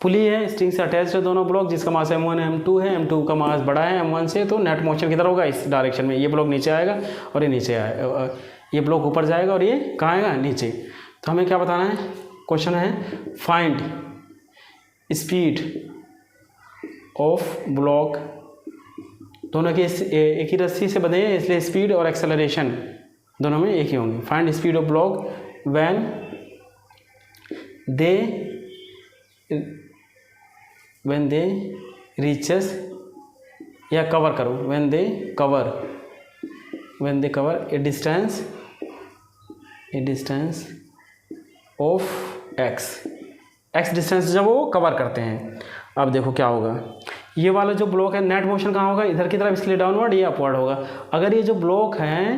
पुली है, स्ट्रिंग से अटैच है दोनों ब्लॉक, जिसका मास m1 m2 है, m2 का मास बड़ा है m1 से, तो नेट मोशन किधर होगा, इस डायरेक्शन में। ये ब्लॉक नीचे आएगा और ये नीचे आएगा, ये ब्लॉक ऊपर जाएगा और ये कहाँ आएगा, नीचे। तो हमें क्या बताना है, क्वेश्चन है फाइंड स्पीड ऑफ ब्लॉक, दोनों के एक ही रस्सी से बंधे हैं इसलिए स्पीड और एक्सेलरेशन दोनों में एक ही होंगे। Find speed of block when they reaches, या कवर करो, when they cover A distance of x distance जब वो कवर करते हैं। अब देखो क्या होगा, ये वाला जो ब्लॉक है नेट मोशन कहाँ होगा, इधर की तरफ, इसके लिए डाउनवर्ड, ये अपवर्ड होगा। अगर ये जो ब्लॉक है,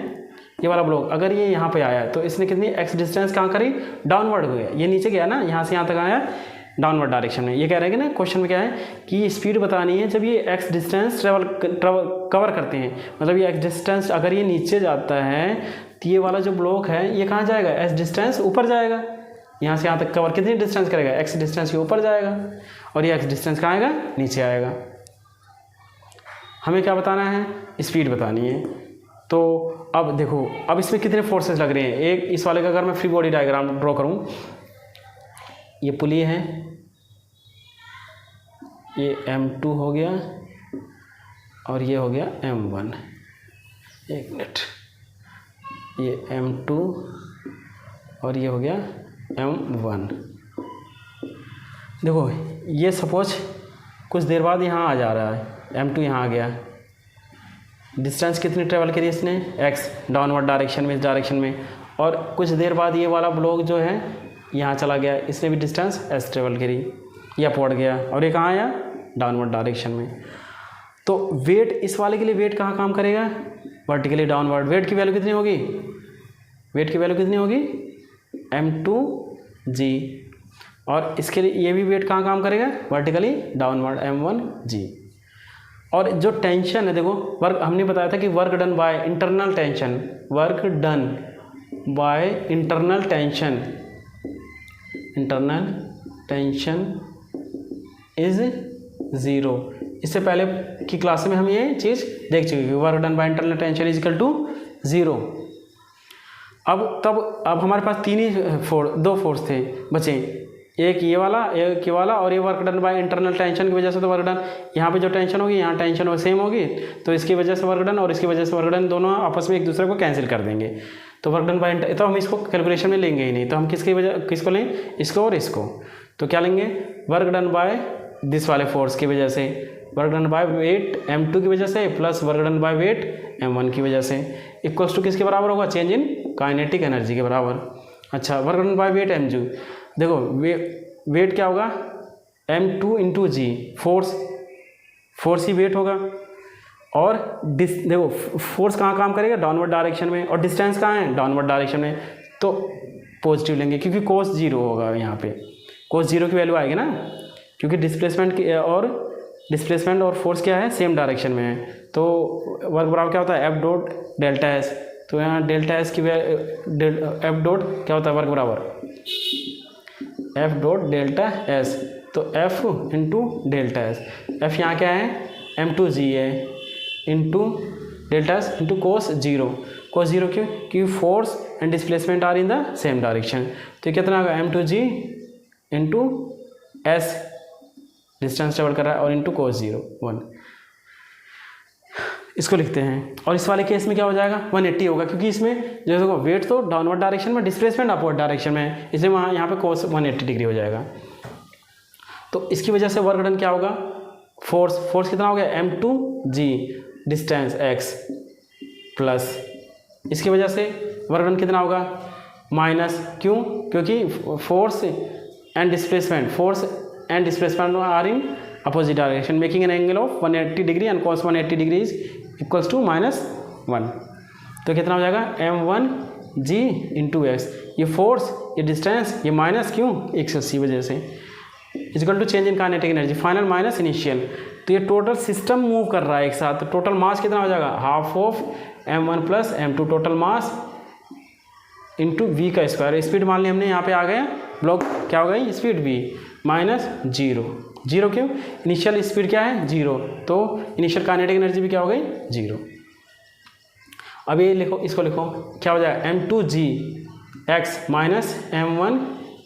ये वाला ब्लॉक अगर ये यहाँ पे आया तो इसने कितनी एक्स डिस्टेंस कहाँ करी, डाउनवर्ड हो गया। ये नीचे गया ना, यहाँ से यहाँ तक आया डाउनवर्ड डायरेक्शन में। ये कह रहे हैं कि ना क्वेश्चन में क्या है कि स्पीड बतानी है जब ये एक्स डिस्टेंस कवर करते हैं, मतलब ये एक्स डिस्टेंस अगर ये नीचे जाता है तो ये वाला जो ब्लॉक है ये कहाँ जाएगा, एक्स डिस्टेंस ऊपर जाएगा। यहाँ से यहाँ तक कवर कितनी डिस्टेंस करेगा, एक्स डिस्टेंस ये ऊपर जाएगा, और ये एक्स डिस्टेंस कहाँ आएगा, नीचे आएगा। हमें क्या बताना है, स्पीड बतानी है। तो अब देखो, अब इसमें कितने फोर्सेस लग रहे हैं। एक इस वाले का अगर मैं फ्री बॉडी डायग्राम ड्रॉ करूँ, ये पुली है, ये m2 हो गया और ये हो गया m1। एक मिनट, ये m2 और ये हो गया m1। देखो ये सपोज कुछ देर बाद यहाँ आ जा रहा है, m2 यहाँ आ गया, डिस्टेंस कितनी ट्रेवल करी इसने, x डाउनवर्ड डायरेक्शन में, इस डायरेक्शन में, और कुछ देर बाद ये वाला ब्लॉक जो है यहाँ चला गया, इसने भी डिस्टेंस s ट्रेवल करी, ये अपवर्ड गया, और ये कहाँ आया, डाउनवर्ड डायरेक्शन में। तो वेट इस वाले के लिए वेट कहाँ काम करेगा, वर्टिकली डाउनवर्ड। वेट की वैल्यू कितनी होगी, वेट की वैल्यू कितनी होगी, m2g, और इसके लिए ये भी वेट कहाँ काम करेगा, वर्टिकली डाउनवर्ड, m1g। और जो टेंशन है देखो, वर्क हमने बताया था कि work done by internal tension, work done by internal tension is 0। इससे पहले की क्लास में हम ये चीज़ देख चुके हैं, work done by internal tension is equal to 0। अब हमारे पास दो फोर्स थे बचे, एक ये वाला और ये work done by internal tension की वजह से, तो वर्क डन यहाँ पे जो टेंशन होगी यहाँ टेंशन सेम होगी, तो इसकी वजह से वर्क डन और इसकी वजह से वर्क डन दोनों आपस में एक दूसरे को कैंसिल कर देंगे। तो वर्क डन बाय, तो हम इसको कैलकुलेशन में लेंगे ही नहीं, तो हम किसको लें, इसको और इसको। तो क्या लेंगे, वर्क डन बाय दिस वाले फोर्स की वजह से, work done by weight m2 की वजह से plus work done by weight m1 की वजह से, इक्वल्स टू किसके बराबर होगा, चेंज इन काइनेटिक एनर्जी के बराबर। अच्छा, work done by weight m2, देखो वेट क्या होगा, m2 इंटू जी, फोर्स ही वेट होगा, और देखो फोर्स कहाँ काम करेगा, डाउनवर्ड डायरेक्शन में, और डिस्टेंस कहाँ है, डाउनवर्ड डायरेक्शन में, तो पॉजिटिव लेंगे क्योंकि cos 0 होगा यहाँ पे, cos 0 की वैल्यू आएगी ना, क्योंकि डिस्प्लेसमेंट और फोर्स क्या है, सेम डायरेक्शन में है। तो वर्क बराबर क्या होता है, F डॉट डेल्टा एस, तो यहाँ डेल्टा एस की F डॉट क्या होता है, वर्क बराबर F डॉट डेल्टा एस, तो F into delta S, F यहाँ क्या है, m2g है, into delta S into cos 0 क्यों, क्योंकि force and displacement are in the same direction. तो कितना होगा, m2g into S, distance travel कर रहा है, और इंटू cos 0 1, इसको लिखते हैं। और इस वाले केस में क्या हो जाएगा, 180 होगा, क्योंकि इसमें जो देखो वेट तो डाउनवर्ड डायरेक्शन में, डिस्प्लेसमेंट अपवर्ड डायरेक्शन में है, इसलिए वहाँ यहाँ पे cos 180 डिग्री हो जाएगा। तो इसकी वजह से वर्क डन क्या होगा, फोर्स कितना हो गया, m2g डिस्टेंस x, प्लस इसकी वजह से वर्क डन कितना होगा, माइनस, क्यों, क्योंकि force and displacement are in opposite direction, making an angle of 180 degree, and cos 180 degree is equals to -1। तो कितना हो जाएगा, m1 जी इंटू एक्स, ये फोर्स, ये डिस्टेंस, ये माइनस क्यों, 180 वजह से, equal to change in kinetic energy final minus initial. तो ये टोटल सिस्टम मूव कर रहा है एक साथ, तो टोटल मास कितना हो जाएगा, half of m1 plus m2, total mass into v का स्क्वायर। स्पीड मान ली हमने, यहाँ पे आ गया ब्लॉक, क्या हो गई speed v minus zero. Zero क्यों, इनिशियल स्पीड क्या है जीरो, तो इनिशियल काइनेटिक एनर्जी भी क्या हो गई जीरो। अब ये लिखो, इसको लिखो, क्या हो जाएगा m2g x minus m1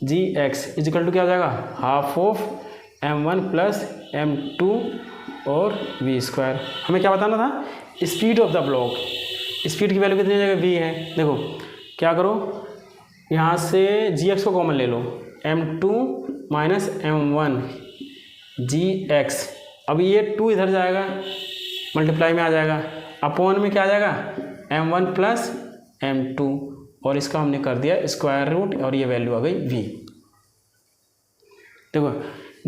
g x is equal to क्या हो जाएगा, half of m1 plus m2 और v स्क्वायर। हमें क्या बताना था, speed of the block, speed की वैल्यू कितनी जगह v है। देखो क्या करो, यहाँ से gx को कॉमन ले लो, m2 माइनस m1 gx, अब ये 2 इधर जाएगा मल्टीप्लाई में आ जाएगा, अपॉन में क्या आ जाएगा m1 प्लस m2, और इसका हमने कर दिया स्क्वायर रूट, और ये वैल्यू आ गई v। देखो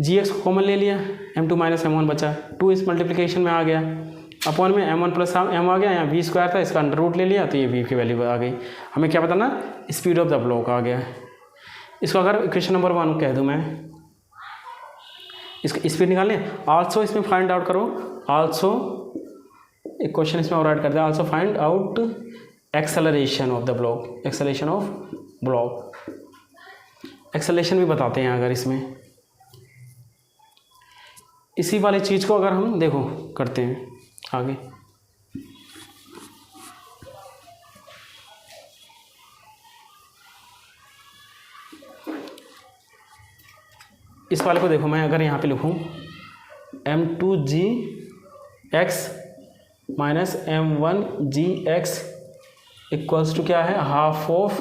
gx को कॉमन ले लिया, m2 माइनस m1 बचा, 2 इस मल्टीप्लिकेशन में आ गया, अपॉन में m1 प्लस m आ गया, यहाँ v स्क्वायर था, इसका अंडर रूट ले लिया, तो ये v की वैल्यू आ गई। हमें क्या बताना, स्पीड ऑफ द ब्लॉक आ गया। इसको अगर इक्वेशन नंबर 1 कह दूँ मैं, इसको स्पीड निकालने, आल्सो इसमें फाइंड आउट करो, आल्सो एक क्वेश्चन इसमें और ऐड कर दिया, also find out acceleration of the block, acceleration of block, acceleration भी बताते हैं अगर इसमें, इसी वाली चीज़ को अगर हम देखो करते हैं आगे। इस वाले को देखो, मैं अगर यहाँ पे लिखूँ m2g x minus m1g x equals to क्या है, half of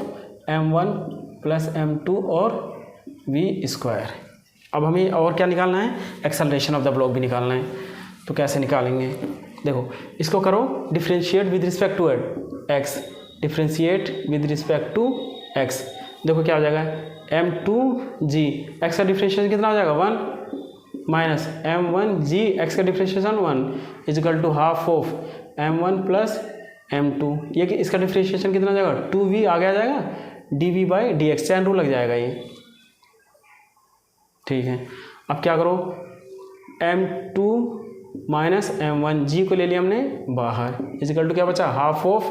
m1 plus m2 और v स्क्वायर। अब हमें और क्या निकालना है, एक्सेलरेशन ऑफ द ब्लॉक भी निकालना है। तो कैसे निकालेंगे, देखो इसको करो differentiate with respect to x, differentiate with respect to x, देखो क्या हो जाएगा, m2g x का डिफ्रेंशिएशन कितना हो जाएगा 1 माइनस m1g x का differentiation 1 is equal to half of m1 plus m2, ये कि इसका डिफ्रेंशिएशन कितना हो जाएगा 2v आगे आ जाएगा dv by dx, chain rule लग जाएगा ये, ठीक है। अब क्या करो, m2 माइनस m1g को ले लिया हमने बाहर, इजिकल टू क्या बचा, हाफ ऑफ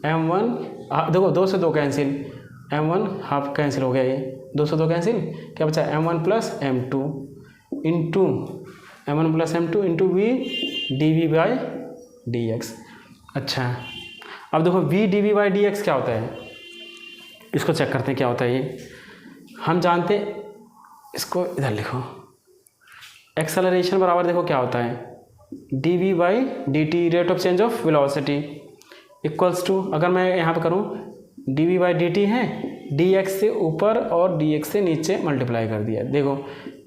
m1, देखो 2 से 2 कैंसिल, m1 हाफ कैंसिल हो गया, ये 2 से 2 कैंसिल, क्या बचा m1 plus m2 into m1 plus m2 into v dv by dx। अच्छा अब देखो v dv बाई dx क्या होता है, इसको चेक करते हैं क्या होता है ये, हम जानते, इसको इधर लिखो, एक्सेलरेशन बराबर देखो क्या होता है, dv by dt rate of change of velocity equals to, अगर मैं यहाँ पे करूँ dv बाई dt है, dx से ऊपर और dx से नीचे मल्टीप्लाई कर दिया, देखो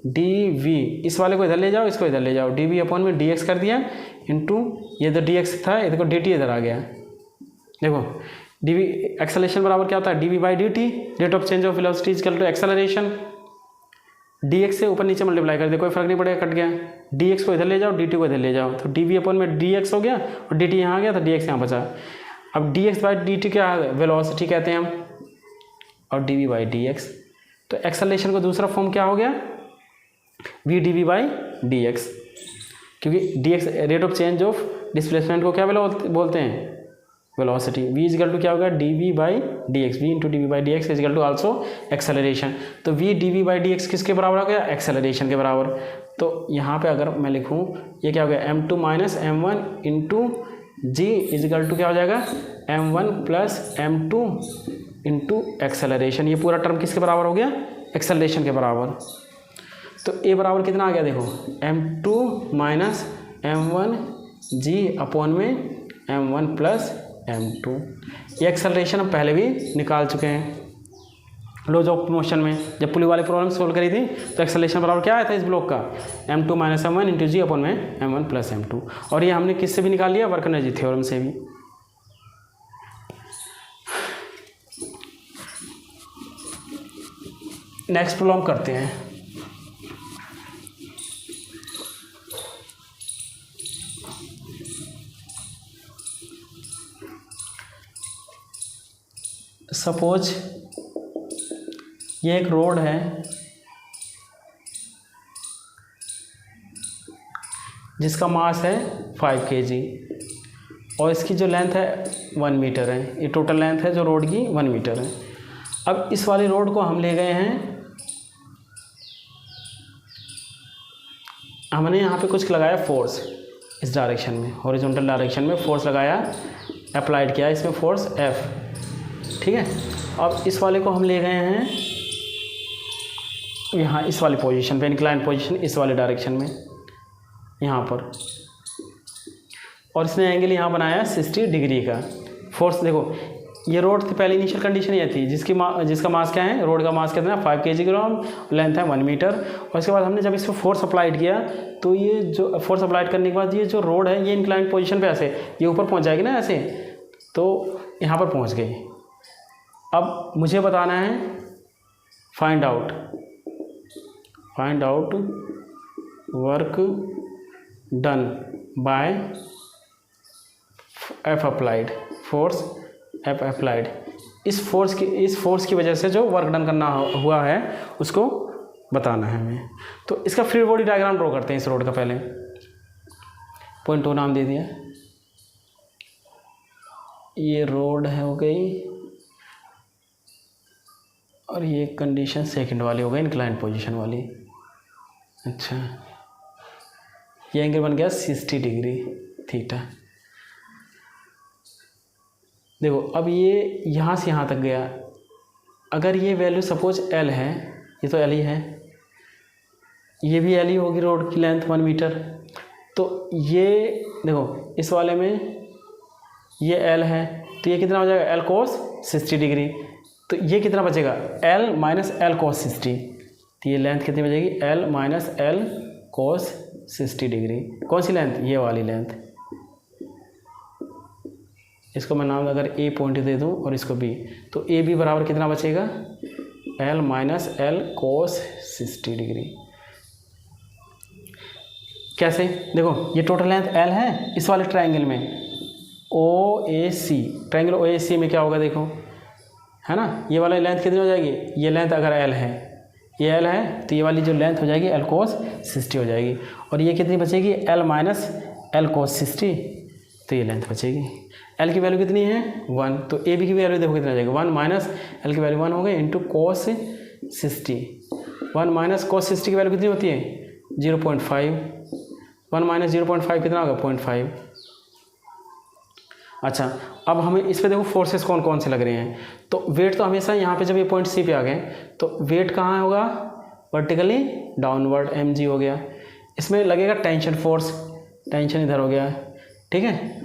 dv, इस वाले को इधर ले जाओ, इसको इधर ले जाओ, dv अपॉन में dx कर दिया इंटू ये तो dx था, ये देखो dt इधर आ गया, देखो dv एक्सेलरेशन बराबर क्या होता है, dv by dt rate of change of velocity equal to acceleration, dx से ऊपर नीचे मल्टीप्लाई कर दे, कोई फर्क नहीं पड़ेगा, कट गया, dx को इधर ले जाओ, dt को इधर ले जाओ, तो dv अपॉन में dx हो गया और dt यहाँ आ गया, तो dx यहाँ बचा। अब dx बाई dt क्या है, वेलोसिटी कहते हैं हम, और dv बाई dx, तो एक्सेलरेशन का दूसरा फॉर्म क्या हो गया, v dv बाई dx, क्योंकि dx rate of change of displacement को क्या बोलते हैं, वेलोसिटी। v इजिकल टू क्या होगा, dv by dx, v into d by d x is equal to also acceleration, तो v dv बाई dx किसके बराबर हो गया, एक्सेलरेशन के बराबर। तो यहाँ पे अगर मैं लिखूँ, ये क्या हो गया, m2 minus m1 into g is equal to क्या हो जाएगा, m1 plus m2 into acceleration, ये पूरा टर्म किसके बराबर हो गया, एक्सेलरेशन के बराबर। तो a बराबर कितना आ गया, देखो m2 माइनस m1 जी अपॉन में m1 प्लस m2, ये एक्सेलरेशन हम पहले भी निकाल चुके हैं लॉज ऑफ मोशन में, जब पुली वाली प्रॉब्लम सोल्व करी थी, तो एक्सेलरेशन बराबर क्या आया था इस ब्लॉक का, m2 माइनस m1 इंटू जी अपॉन में m1 प्लस m2, और ये हमने किससे भी निकाल लिया, वर्क एनर्जी थ्योरम से भी। नेक्स्ट प्रॉब्लम करते हैं, सपोज ये एक रोड है जिसका मास है 5 kg और इसकी जो लेंथ है 1 मीटर है। ये टोटल लेंथ है जो रोड की 1 मीटर है। अब इस वाली रोड को हम ले गए हैं, हमने यहाँ पे कुछ लगाया फोर्स, इस डायरेक्शन में हॉरिजॉन्टल डायरेक्शन में फोर्स लगाया, अप्लाइड किया इसमें फोर्स F, ठीक है। अब इस वाले को हम ले गए हैं यहाँ इस वाली पोजीशन पे, इंक्लाइन पोजीशन इस वाले डायरेक्शन में यहाँ पर, और इसने एंगल यहाँ बनाया 60 डिग्री का। फोर्स देखो, ये रोड थी, पहले इनिशियल कंडीशन ये थी जिसका मास क्या है, रोड का मास कितना है 5 kg, लेंथ है 1 मीटर। और इसके बाद हमने जब इस पर फोर्स अप्लाइड किया तो ये जो फोर्स अप्लाइड करने के बाद ये जो रोड है ये इंक्लाइन पोजीशन पे ऐसे ये ऊपर पहुंच जाएगी ना ऐसे, तो यहाँ पर पहुंच गई। अब मुझे बताना है find out work done by F applied, force F applied. इस फोर्स की वजह से जो वर्क डन करना हुआ है उसको बताना है हमें। तो इसका फ्री बॉडी डायग्राम ड्रॉ करते हैं इस रोड का। पहले पॉइंट 2 नाम दे दिया, ये रोड है हो गई, और ये कंडीशन सेकंड वाली हो गई, इंक्लाइन पोजीशन वाली। अच्छा, ये एंगल बन गया 60 डिग्री थीटा। देखो अब ये यहाँ से यहाँ तक गया, अगर ये वैल्यू सपोज L है, ये तो L ही है, ये भी L ही होगी, रोड की लेंथ 1 मीटर। तो ये देखो इस वाले में ये L है, तो ये कितना हो जाएगा L cos 60 डिग्री। तो ये कितना बचेगा L माइनस L cos 60, तो ये लेंथ कितनी बचेगी L minus L cos 60 degree. कौन सी लेंथ, ये वाली लेंथ। इसको मैं नाम अगर A पॉइंट दे दूं और इसको B, तो AB बराबर कितना बचेगा L minus L cos 60 degree. कैसे, देखो ये टोटल लेंथ L है इस वाले ट्रायंगल में, OAC, ट्रायंगल OAC में क्या होगा देखो, है ना, ये वाला लेंथ कितनी हो जाएगी, ये लेंथ अगर L है, ये L है, तो ये वाली जो लेंथ हो जाएगी L cos 60 हो जाएगी। और ये कितनी बचेगी L माइनस L cos 60, तो ये लेंथ बचेगी। L की वैल्यू कितनी है 1, तो AB की वैल्यू देखो कितना जाएगा 1 माइनस L की वैल्यू 1 हो गई इंटू cos 60। 1 माइनस cos 60 की वैल्यू कितनी होती है 0.5, 1 माइनस 0.5 कितना होगा 0.5। अच्छा, अब हमें इस पे देखो फोर्सेस कौन कौन से लग रहे हैं। तो वेट तो हमेशा यहाँ पे जब ये पॉइंट C पे आ गए तो वेट कहाँ होगा, वर्टिकली डाउनवर्ड mg हो गया। इसमें लगेगा टेंशन फोर्स, टेंशन इधर हो गया, ठीक है,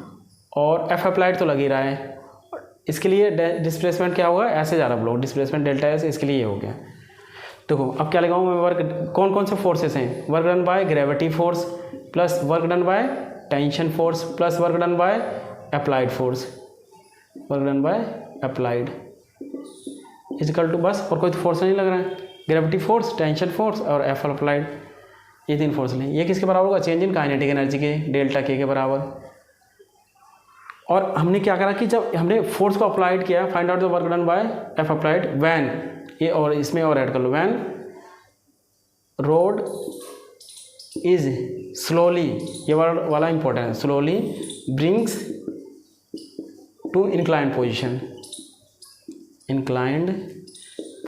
और F अप्लाइड तो लग ही रहा है। इसके लिए डिस्प्लेसमेंट क्या होगा, ऐसे जा रहा ब्लॉक, डिस्प्लेसमेंट डेल्टा एस, इसके लिए ये हो गया। देखो अब क्या लगाऊँ मैं, वर्क कौन कौन से फोर्सेस हैं, work done by gravity force plus work done by tension force plus work done by applied force, work done by applied is equal to, बस और कोई तो फोर्स नहीं लग रहा है, ग्रेविटी फोर्स, टेंशन फोर्स और F अप्लाइड, ये 3 फोर्स लें। ये किसके बराबर होगा, चेंज इन काइनेटिक एनर्जी के डेल्टा के बराबर। और हमने क्या करा कि जब हमने फोर्स को अप्लाइड किया, find out the work done by F applied when, ये और इसमें और ऐड कर लो, व्हेन रोड इज स्लोली, ये वर्ड वाला इंपॉर्टेंट है, slowly brings to inclined position, inclined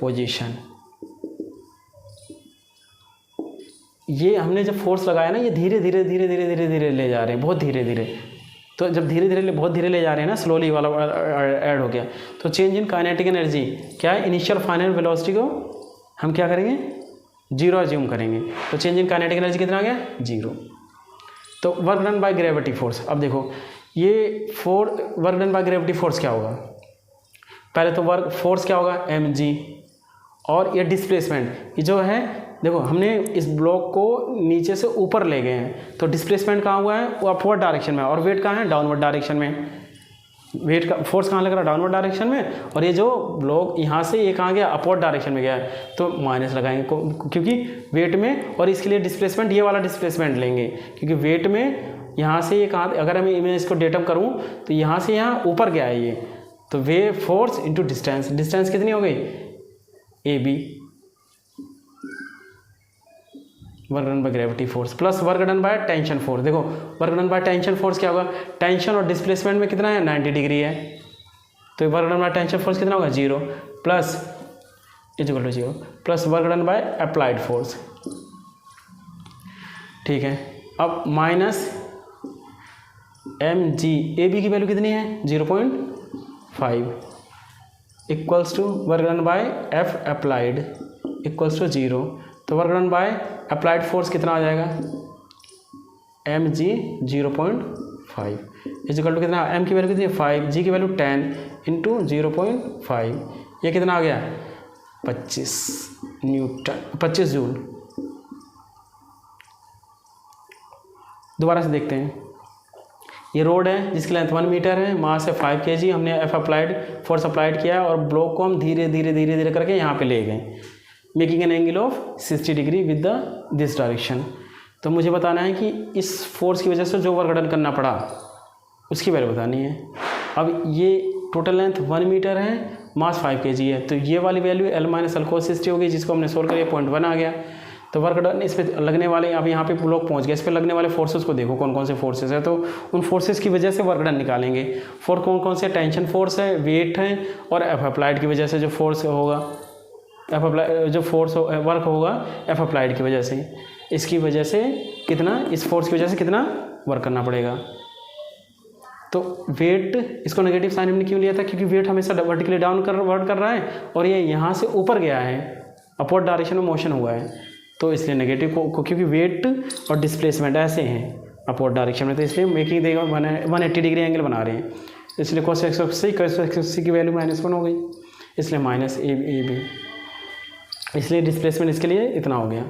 position. ये हमने जब फोर्स लगाया ना, ये धीरे धीरे धीरे धीरे धीरे धीरे ले जा रहे हैं, बहुत धीरे धीरे। तो जब धीरे धीरे बहुत धीरे ले जा रहे हैं ना, स्लोली वाला ऐड हो गया। तो चेंज इन काइनेटिक एनर्जी क्या है, इनिशियल फाइनल वेलोसिटी को हम क्या करेंगे 0 अज्यूम करेंगे। तो चेंज इन काइनेटिक एनर्जी कितना आ गया 0। तो work done by gravity force, अब देखो ये work done by gravity force क्या होगा, पहले तो वर्क फोर्स क्या होगा mg, और ये डिस्प्लेसमेंट, ये जो है देखो हमने इस ब्लॉक को नीचे से ऊपर ले गए हैं, तो डिस्प्लेसमेंट कहाँ हुआ है, वो अपवर्ड डायरेक्शन में, और वेट कहाँ है डाउनवर्ड डायरेक्शन में। वेट का फोर्स कहाँ लग रहा है डाउनवर्ड डायरेक्शन में, और ये जो ब्लॉक यहाँ से ये कहाँ गया अपवर्ड डायरेक्शन में गया है, तो माइनस लगाएंगे क्योंकि वेट में, और इसके लिए डिस्प्लेसमेंट ये वाला डिस्प्लेसमेंट लेंगे क्योंकि वेट में यहाँ से ये कहाँ, अगर मैं इसको डेटम करूँ तो यहाँ से यहाँ ऊपर गया है ये, तो वे फोर्स इंटू डिस्टेंस, डिस्टेंस कितनी हो गई A B, work done by gravity force plus work done by tension force. देखो work done by tension force क्या होगा, टेंशन और डिस्प्लेसमेंट में कितना है 90 डिग्री है, तो work done by tension force कितना होगा 0 plus equal to 0 plus work done by applied force. ठीक है, अब minus M g, A B की वैल्यू कितनी है 0.5 equals to work done by F applied equals to 0, तो work done by applied force कितना आ जाएगा एम जी 0.5 इक्वल टू कितना, एम की वैल्यू कितनी है 5, जी की वैल्यू 10 इंटू 0.5, ये कितना आ गया 25 न्यूटन, 25 जूल। दोबारा से देखते हैं, ये रोड है जिसकी लेंथ 1 मीटर है, मास है 5 kg, हमने एफ अप्लाइड फोर्स अप्लाइड किया और ब्लॉक को हम धीरे धीरे धीरे धीरे करके यहाँ पे ले गए, making an angle of 60 degree with the this direction. तो मुझे बताना है कि इस फोर्स की वजह से जो वर्क डन करना पड़ा उसकी वैल्यू बतानी है। अब ये टोटल लेंथ 1 मीटर है, मास 5 kg है, तो ये वाली value L minus L cos 60 होगी, जिसको हमने सोल्व किया 0.1 आ गया। तो वर्क डन इस पर लगने वाले, अब यहाँ पे लोग पहुँच गए, इस पर लगने वाले फोर्सेस को देखो कौन कौन से फोर्सेस है, तो उन फोर्सेस की वजह से वर्क डन निकालेंगे। फोर्स कौन कौन से, टेंशन फोर्स है, वेट है और एफ अप्लाइड की वजह से जो फोर्स होगा, एफ अप्लाइड जो फोर्स वर्क होगा एफ अप्लाइड की वजह से, इसकी वजह से कितना, इस फोर्स की वजह से कितना वर्क करना पड़ेगा। तो वेट, इसको नेगेटिव साइन हमने क्यों लिया था, क्योंकि वेट हमेशा वर्टिकली डाउन वर्क कर रहा है और ये यहाँ से ऊपर गया है, अपवर्ड डायरेक्शन में मोशन हुआ है, तो इसलिए नेगेटिव को क्योंकि वेट और डिस्प्लेसमेंट ऐसे हैं अपवर्ड डायरेक्शन में, तो इसलिए मेकिंग देगा 180 डिग्री एंगल बना रहे हैं, इसलिए cos 180 की वैल्यू -1 हो गई, इसलिए माइनस ए बी, इसलिए डिस्प्लेसमेंट इसके लिए इतना हो गया।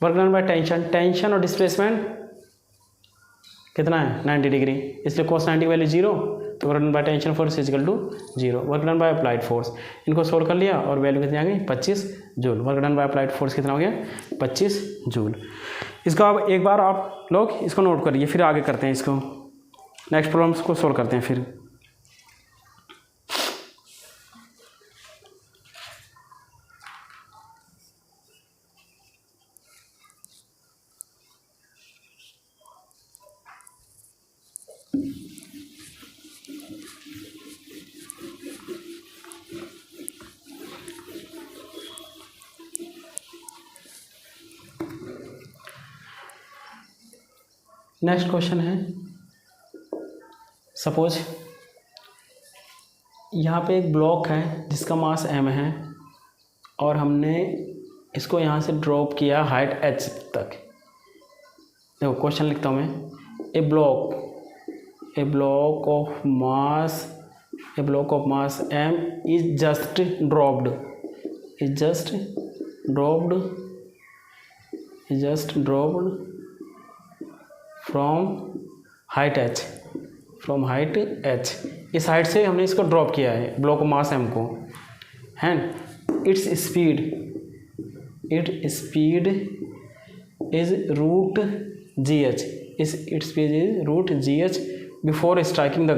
Work done by tension, tension और डिस्प्लेसमेंट कितना है 90 डिग्री, इसलिए cos 90 वैल्यू 0, तो work done by tension force equal to 0। Work done by applied force, इनको सोल्व कर लिया और वैल्यू कितनी आ गई 25 joule. Work done by applied force कितना हो गया 25 जूल। इसको अब एक बार आप लोग इसको नोट करिए, फिर आगे करते हैं, इसको नेक्स्ट प्रॉब्लम्स को सोल्व करते हैं फिर। नेक्स्ट क्वेश्चन है, सपोज यहाँ पे एक ब्लॉक है जिसका मास m है और हमने इसको यहाँ से ड्रॉप किया हाइट h तक। देखो क्वेश्चन लिखता हूँ मैं, a block of mass m is just dropped from height h, इस हाइट से हमने इसको ड्रॉप किया है ब्लॉक ऑफ मास m को, है। Its speed is root gh, its speed is root gh before striking the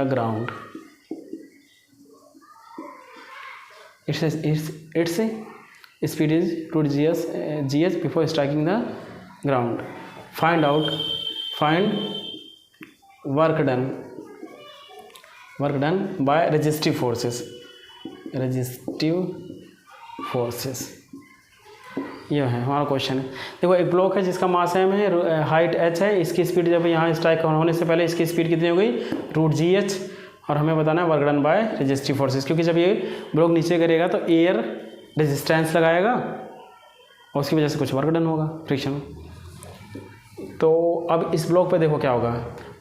ground, its speed is root gh before striking the ground. Find work done by resistive forces। ये है हमारा question है। देखो एक block है जिसका मास m है, height h है, इसकी स्पीड जब यहाँ स्ट्राइक होने से पहले इसकी स्पीड कितनी हो गई रूट gh, और हमें बताना है work done by resistive forces, क्योंकि जब ये ब्लॉक नीचे करेगा तो एयर रेजिस्टेंस लगाएगा और उसकी वजह से कुछ वर्क डन होगा फ्रिक्शन। तो अब इस ब्लॉक पे देखो क्या होगा,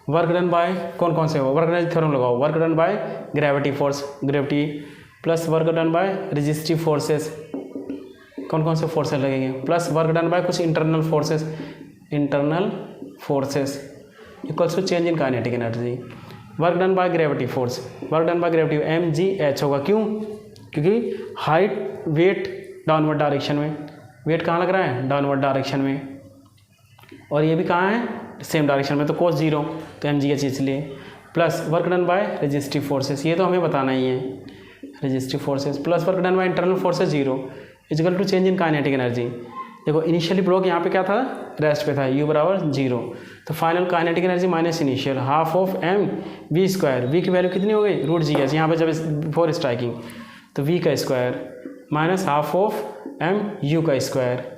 वर्क डन बाय कौन कौन से हो, वर्क डन थ्योरम लगाओ, work done by gravity plus work done by resistive forces, कौन कौन से फोर्सेस लगेंगे, प्लस वर्क डन बाय कुछ internal forces equals to change in kinetic energy. Work done by gravity m g h होगा, क्यों, क्योंकि height weight downward direction में, weight कहाँ लग रहा है डाउनवर्ड डायरेक्शन में, और ये भी कहाँ है सेम डायरेक्शन में, तो cos 0 तो mgh इसलिए, plus work done by resistive forces, ये तो हमें बताना ही है, resistive forces plus work done by internal forces 0 is equal to change in kinetic energy. देखो इनिशियली ब्लॉक यहाँ पे क्या था, रेस्ट पे था, u बराबर 0, तो final kinetic energy minus initial half of m v square, v की वैल्यू कितनी हो गई रूट जी एच, यहाँ पे जब बिफोर स्ट्राइकिंग, तो v का square minus half of m u का square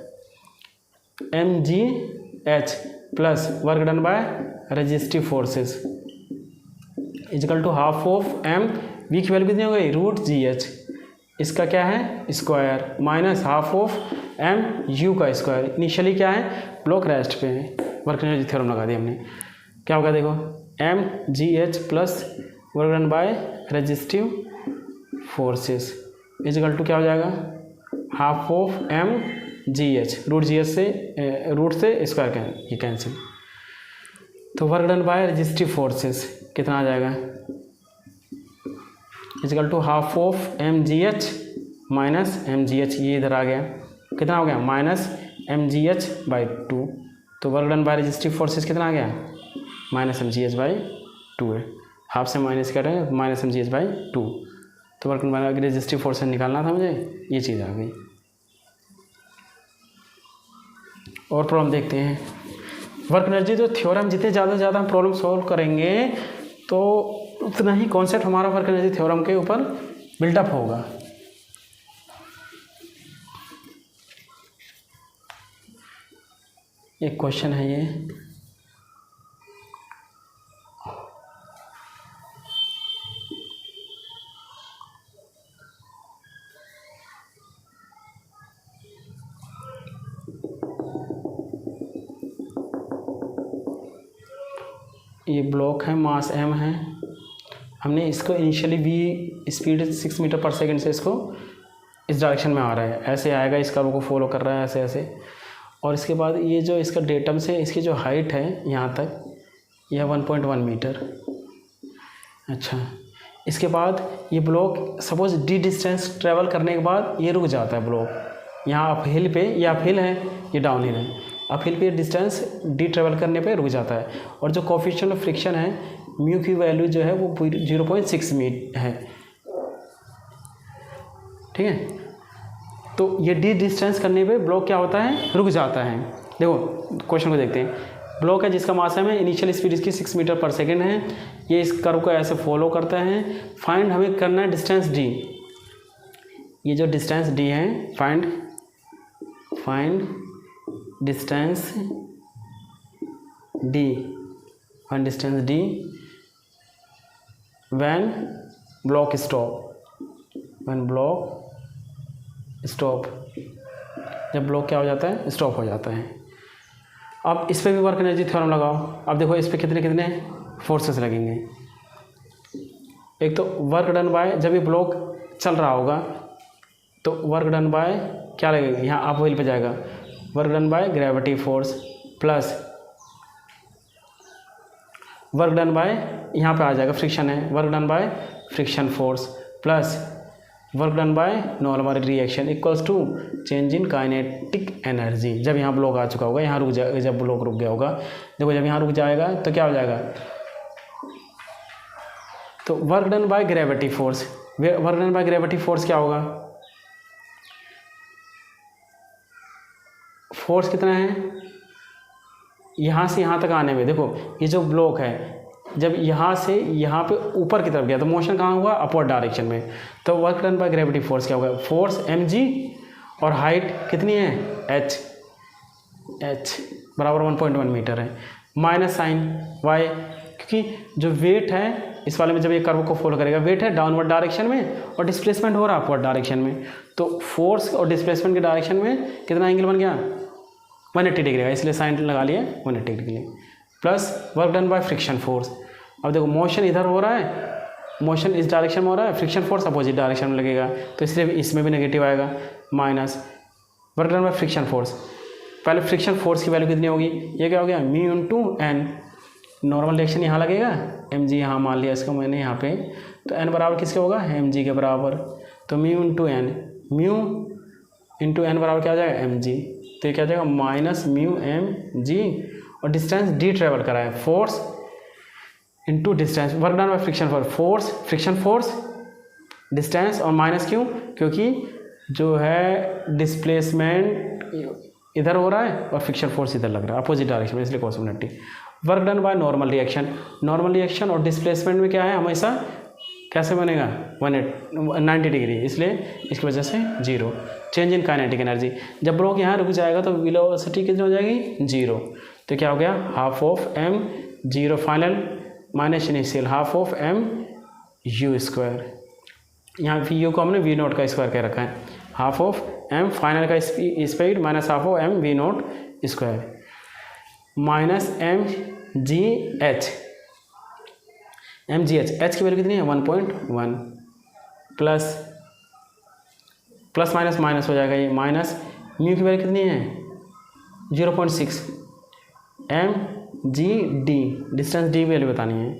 m g h plus work done by resistive forces is equal to half of m, v की वैल्यू कितनी हो गई रूट जी एच, इसका क्या है square minus half of m u का square. Initially क्या है, ब्लॉक रेस्ट पे है, वर्क एनर्जी थ्योरम लगा दिया हमने, क्या होगा देखो m g h plus work done by resistive forces is equal to क्या हो जाएगा half of m g h, root g h से रूट से स्क्वायर का ये कैंसिल, तो work done by resistive forces कितना आ जाएगा is equal to half of m g h minus m g h, ये इधर आ गया, कितना हो गया minus M g h by 2, तो work done by resistive forces कितना आ गया minus M g h by 2 है, हाफ से माइनस कर रहे हैं minus M g h by 2, तो work done by resistive forces निकालना था मुझे, ये चीज़ आ गई। और प्रॉब्लम देखते हैं, वर्क एनर्जी जो थ्योरम जितने ज़्यादा से ज़्यादा हम प्रॉब्लम सॉल्व करेंगे तो उतना ही कॉन्सेप्ट हमारा वर्क एनर्जी थ्योरम के ऊपर बिल्डअप होगा। एक क्वेश्चन है ये ब्लॉक है, मास m है, हमने इसको initially v speed 6 metre per second से इसको इस डायरेक्शन में आ रहा है, ऐसे आएगा, इस कर्व को फॉलो कर रहा है ऐसे ऐसे, और इसके बाद ये जो इसका डेटम से इसकी जो हाइट है यहाँ तक यह 1.1 मीटर। अच्छा, इसके बाद ये block suppose D distance travel करने के बाद ये रुक जाता है ब्लॉक, यहाँ अप हिल पे, ये अप हिल है ये डाउन हिल है, अप हिल पे डिस्टेंस डी ट्रेवल करने पे रुक जाता है, और जो कोफिशिएंट ऑफ फ्रिक्शन है म्यू की वैल्यू जो है वो 0.6 मीटर है, ठीक है। तो ये डी डिस्टेंस करने पे ब्लॉक क्या होता है रुक जाता है। देखो क्वेश्चन को देखते हैं, ब्लॉक है जिसका मास है इनिशियल स्पीड इसकी 6 मीटर पर सेकेंड है, ये इस कर्व को ऐसे फॉलो करता है, फाइंड हमें करना है डिस्टेंस डी, ये जो डिस्टेंस डी है find distance D, find distance D when block stop, जब ब्लॉक क्या हो जाता है स्टॉप हो जाता है। अब इस पर भी वर्क एनर्जी थ्योरम लगाओ, अब देखो इस पर कितने कितने फोर्सेस लगेंगे। एक तो वर्क डन बाय, जब ये ब्लॉक चल रहा होगा तो वर्क डन बाय क्या लगेगा, यहाँ अप व्हील पे जाएगा, work done by gravity force plus work done by यहाँ पे आ जाएगा फ्रिक्शन है, work done by friction force plus work done by normal reaction equals to change in kinetic energy. जब यहाँ ब्लॉक आ चुका होगा, यहाँ रुक जाएगा, जब ब्लॉक रुक गया होगा, देखो जब यहाँ रुक जाएगा तो क्या हो जाएगा, तो work done by gravity force, work done by gravity force क्या होगा, फोर्स कितना है यहाँ से यहाँ तक आने में, देखो ये जो ब्लॉक है जब यहाँ से यहाँ पे ऊपर की तरफ गया तो मोशन कहाँ हुआ अपवर्ड डायरेक्शन में, तो work done by gravity force क्या होगा, फोर्स mg और हाइट कितनी है h बराबर 1.1 मीटर है, माइनस साइन y, क्योंकि जो वेट है इस वाले में जब ये कर्व को फॉलो करेगा, वेट है डाउनवर्ड डायरेक्शन में और डिस्प्लेसमेंट हो रहा है अपवर्ड डायरेक्शन में, तो फोर्स और डिस्प्लेसमेंट के डायरेक्शन में कितना एंगल बन गया 180 डिग्री का, इसलिए साइन लगा लिया 180 degree, plus work done by friction force. अब देखो मोशन इधर हो रहा है, मोशन इस डायरेक्शन में हो रहा है, फ्रिक्शन फोर्स अपोजिट डायरेक्शन में लगेगा, तो इसलिए इसमें भी नेगेटिव आएगा, minus work done by friction force. पहले फ्रिक्शन फोर्स की वैल्यू कितनी होगी, ये क्या हो गया mu into n, normal direction यहाँ लगेगा, mg यहाँ मान लिया इसको मैंने यहाँ पे, तो n बराबर किसके होगा mg के बराबर, तो mu into n, mu into n बराबर क्या हो जाएगा mg, तो ये क्या हो जाएगा माइनस म्यू mg और डिस्टेंस डी ट्रेवल करा है, force into distance, work done by friction force, force friction force distance और माइनस क्यों, क्योंकि जो है डिस्प्लेसमेंट इधर हो रहा है और फ्रिक्शन फोर्स इधर लग रहा है अपोजिट डायरेक्शन में, इसलिए cos ⍵t। Work done by normal reaction, normal reaction और डिस्प्लेसमेंट में क्या है हमेशा कैसे बनेगा 90 डिग्री, इसलिए इसकी वजह से 0। चेंज इन काइनेटिक एनर्जी, जब ब्लॉक यहाँ रुक जाएगा तो वेलोसिटी कितनी हो जाएगी 0, तो क्या हो गया half of m 0 final minus initial half of m u square, यहाँ पे u को हमने v नॉट का स्क्वायर कह रखा है, हाफ ऑफ m फाइनल का speed minus half of m v not square minus m g h, h की वैल्यू कितनी है 1.1 प्लस माइनस माइनस हो जाएगा ये, माइनस म्यू की वैल्यू कितनी है 0.6 m g d, distance d value बतानी है,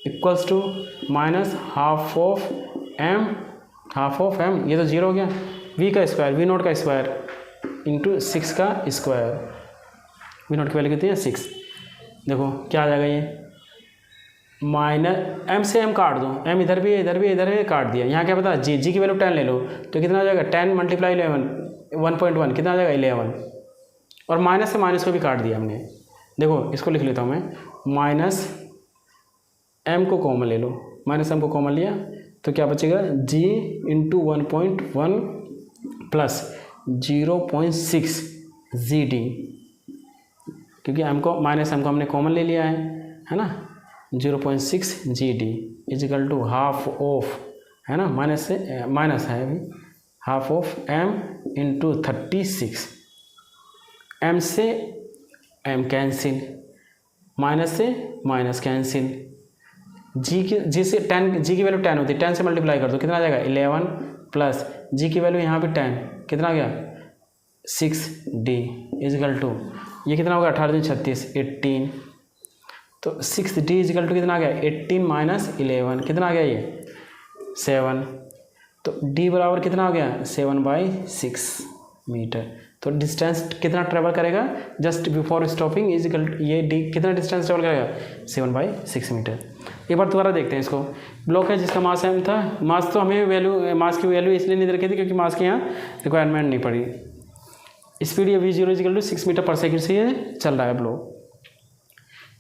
equals to minus half of m, ये तो 0 हो गया, v का स्क्वायर v नॉट का स्क्वायर इंटू 6 का स्क्वायर, v नॉट की वैल्यू कितनी है 6, देखो क्या आ जाएगा ये माइनस m से m काट दो, m इधर भी है इधर भी इधर है काट दिया, यहाँ क्या पता g की वैल्यू 10 ले लो तो कितना आ जाएगा 10 मल्टीप्लाई 11 1.1 कितना आ जाएगा 11, और माइनस से माइनस को भी काट दिया हमने, देखो इसको लिख लेता हूँ मैं, माइनस m को कॉमन ले लो, माइनस m को कॉमन लिया तो क्या बचेगा g इंटू 1.1 प्लस 0.6 GD, क्योंकि m को माइनस m को हमने कॉमन ले लिया है ना, 0.6 GD is equal to half of, है ना माइनस से माइनस है अभी, half of m into 36, m से m कैंसिल, माइनस से माइनस कैंसिल, g से 10, g की वैल्यू 10 होती है, 10 से मल्टीप्लाई कर दो कितना आ जाएगा 11 प्लस g की वैल्यू यहाँ पे 10 कितना आ गया 6D इजिकल टू ये कितना होगा 18 दूनी 36 18, तो 6D इजिकल टू कितना आ गया 18 माइनस 11 कितना आ गया ये 7, तो D बराबर कितना आ गया 7/6 मीटर, तो डिस्टेंस कितना ट्रेवल करेगा जस्ट बिफोर स्टॉपिंग इजिकल ये D कितना डिस्टेंस ट्रेवल करेगा 7/6 मीटर। एक बार दोबारा देखते हैं इसको, ब्लॉक है जिसका मास m था, मास तो हमें वैल्यू मास की वैल्यू इसलिए नहीं दे रखी थी क्योंकि मास की यहाँ रिक्वायरमेंट नहीं पड़ी, स्पीड ये v0 इजिकल टू 6 मीटर पर सेकेंड से ये चल रहा है ब्लॉक,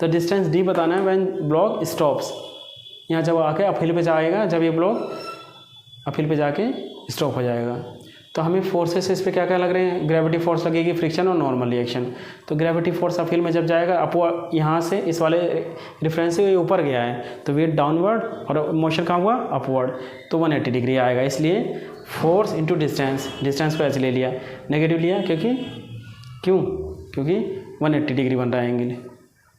तो डिस्टेंस d बताना है व्हेन ब्लॉक स्टॉप्स, यहाँ जब आके अपहिल पे जाएगा, जब ये ब्लॉक अपहिल पे जाके स्टॉप हो जाएगा, तो हमें फोर्सेस इस पर क्या क्या लग रहे हैं, ग्रेविटी फोर्स लगेगी, फ्रिक्शन और नॉर्मल रिएक्शन, तो ग्रेविटी फोर्स अपहिल में जब जाएगा अपवर्ड, यहाँ से इस वाले रेफरेंस से ऊपर गया है तो वेट डाउनवर्ड और मोशन कहाँ हुआ अपवर्ड, तो 180 डिग्री आएगा, इसलिए फोर्स इंटू डिस्टेंस, डिस्टेंस को ऐसे ले लिया, नेगेटिव लिया क्योंकि 180 डिग्री बन रहा है एंगल,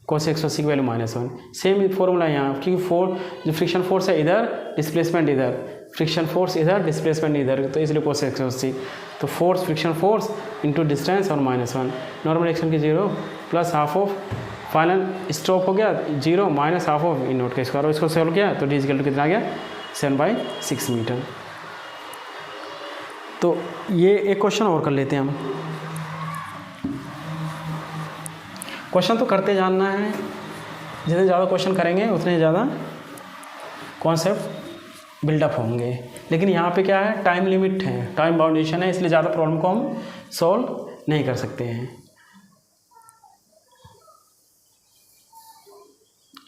cos 180 की वैल्यू -1, सेम फॉर्मूला यहाँ, क्योंकि जो फ्रिक्शन फोर्स है इधर, डिस्प्लेसमेंट इधर, फ्रिक्शन फोर्स इधर, डिस्प्लेसमेंट इधर, तो इसलिए cos 180, तो force friction force into distance और -1, नॉर्मल रिएक्शन की 0 plus half of final stop हो गया 0 minus half of E note का स्क्वायर, और इसको सॉल्व किया तो d इक्वल टू कितना आ गया 7/6 मीटर। तो ये एक क्वेश्चन और कर लेते हैं हम, क्वेश्चन तो करते जानना है, जितने ज़्यादा क्वेश्चन करेंगे उतने ज़्यादा कॉन्सेप्ट बिल्डअप होंगे, लेकिन यहाँ पे क्या है टाइम लिमिट है, टाइम बाउंडेशन है, इसलिए ज़्यादा प्रॉब्लम को हम सॉल्व नहीं कर सकते हैं।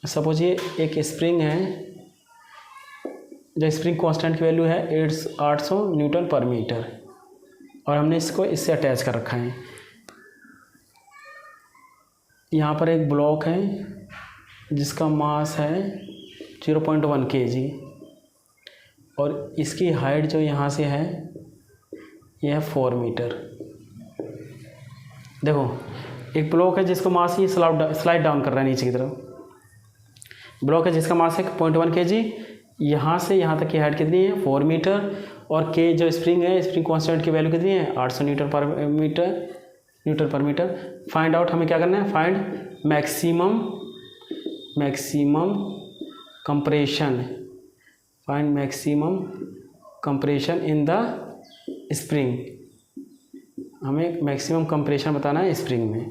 सपोज ये एक स्प्रिंग है, जो स्प्रिंग कांस्टेंट की वैल्यू है 800 न्यूटन पर मीटर, और हमने इसको इससे अटैच कर रखा है, यहाँ पर एक ब्लॉक है जिसका मास है 0.1 kg, और इसकी हाइट जो यहाँ से है यह है 4 मीटर। देखो एक ब्लॉक है जिसको मास ये स्लाइड डाउन कर रहा है नीचे की तरफ, ब्लॉक है जिसका मास है 0.1 kg, यहाँ से यहाँ तक की हाइट कितनी है 4 मीटर, और के जो स्प्रिंग है, स्प्रिंग कांस्टेंट की वैल्यू कितनी है 800 न्यूटन पर मीटर। फाइंड आउट हमें क्या करना है, find maximum compression, find maximum compression in the spring, हमें मैक्सिमम कंप्रेशन बताना है स्प्रिंग में।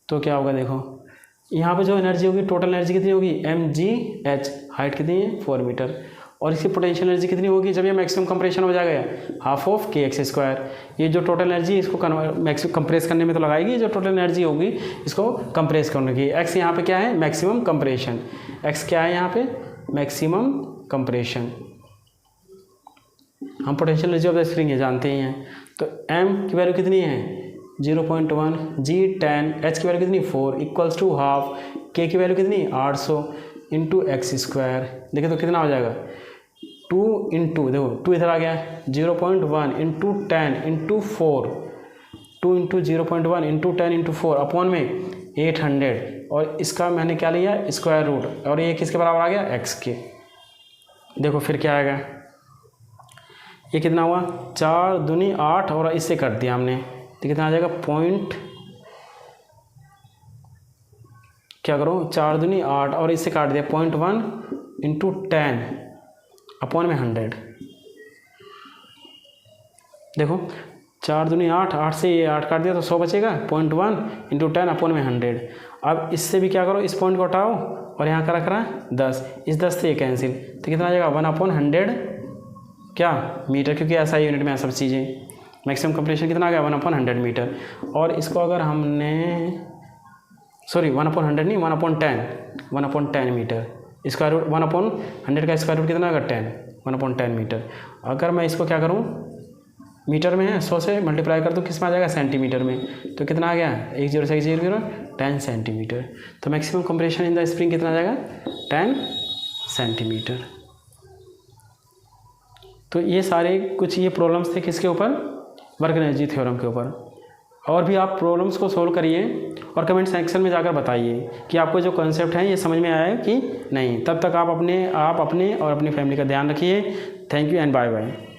तो क्या होगा देखो, यहाँ पे जो एनर्जी होगी, टोटल एनर्जी कितनी होगी, mgh, हाइट कितनी है 4 मीटर, और इसकी पोटेंशियल एनर्जी कितनी होगी जब ये मैक्सिमम कंप्रेशन हो जाएगा, हाफ ऑफ kx²। ये जो टोटल एनर्जी इसको मैक्सिमम कंप्रेस करने में तो लगाएगी, जो टोटल एनर्जी होगी इसको कंप्रेस करने की। x यहाँ पे क्या है, मैक्सिमम कंप्रेशन, x क्या है यहाँ पे, मैक्सिमम कंप्रेशन। हम potential energy of the spring ये जानते ही हैं। तो m की वैल्यू कितनी है 0.1, g 10, h की वैल्यू कितनी 4 इक्वल्स टू हाफ, k की वैल्यू कितनी 800 इंटू x²। देखिए तो कितना हो जाएगा 2 इंटू, देखो 2 इधर आ गया, 0.1 into 10 into 4, 2 into 0.1 into 10 into 4 upon में 800, और इसका मैंने क्या लिया स्क्वायर रूट, और ये किसके बराबर आ गया x के। देखो फिर क्या आएगा, ये कितना हुआ 4 दूनी 8, और इससे कट दिया हमने तो कितना आ जाएगा पॉइंट, क्या करो 4 दूनी 8 और इससे काट दिया 0.1 इंटू 10 अपॉन में 100। देखो 4 दूनी 8, 8 से ये 8 काट दिया तो 100 बचेगा, 0.1 इंटू 10 अपॉन में 100। अब इससे भी क्या करो, इस पॉइंट को हटाओ और यहाँ का रख रहा है 10, इस 10 से ये कैंसिल, तो कितना आ जाएगा 1/100 क्या मीटर, क्योंकि ऐसा यूनिट में है सब चीज़ें। मैक्सिमम कंप्रेशन कितना आ गया 1/100 मीटर। और इसको अगर हमने, सॉरी 1/100 नहीं 1/10 मीटर, स्क्वायर रूट 1/100 का स्क्वायर रूट कितना आएगा 10, 1/10 मीटर। अगर मैं इसको क्या करूँ, मीटर में है 100 से मल्टीप्लाई कर दूँ, किस में आ जाएगा सेंटीमीटर में, तो कितना आ गया 10 से 0 10 सेंटीमीटर। तो maximum compression in the spring कितना आ जाएगा 10 सेंटीमीटर। तो ये सारे कुछ ये प्रॉब्लम्स थे किसके ऊपर, वर्क एनर्जी थ्योरम के ऊपर। और भी आप प्रॉब्लम्स को सोल्व करिए और कमेंट सेक्शन में जाकर बताइए कि आपको जो कॉन्सेप्ट है ये समझ में आया है कि नहीं। तब तक आप अपने और अपनी फैमिली का ध्यान रखिए। Thank you and bye bye.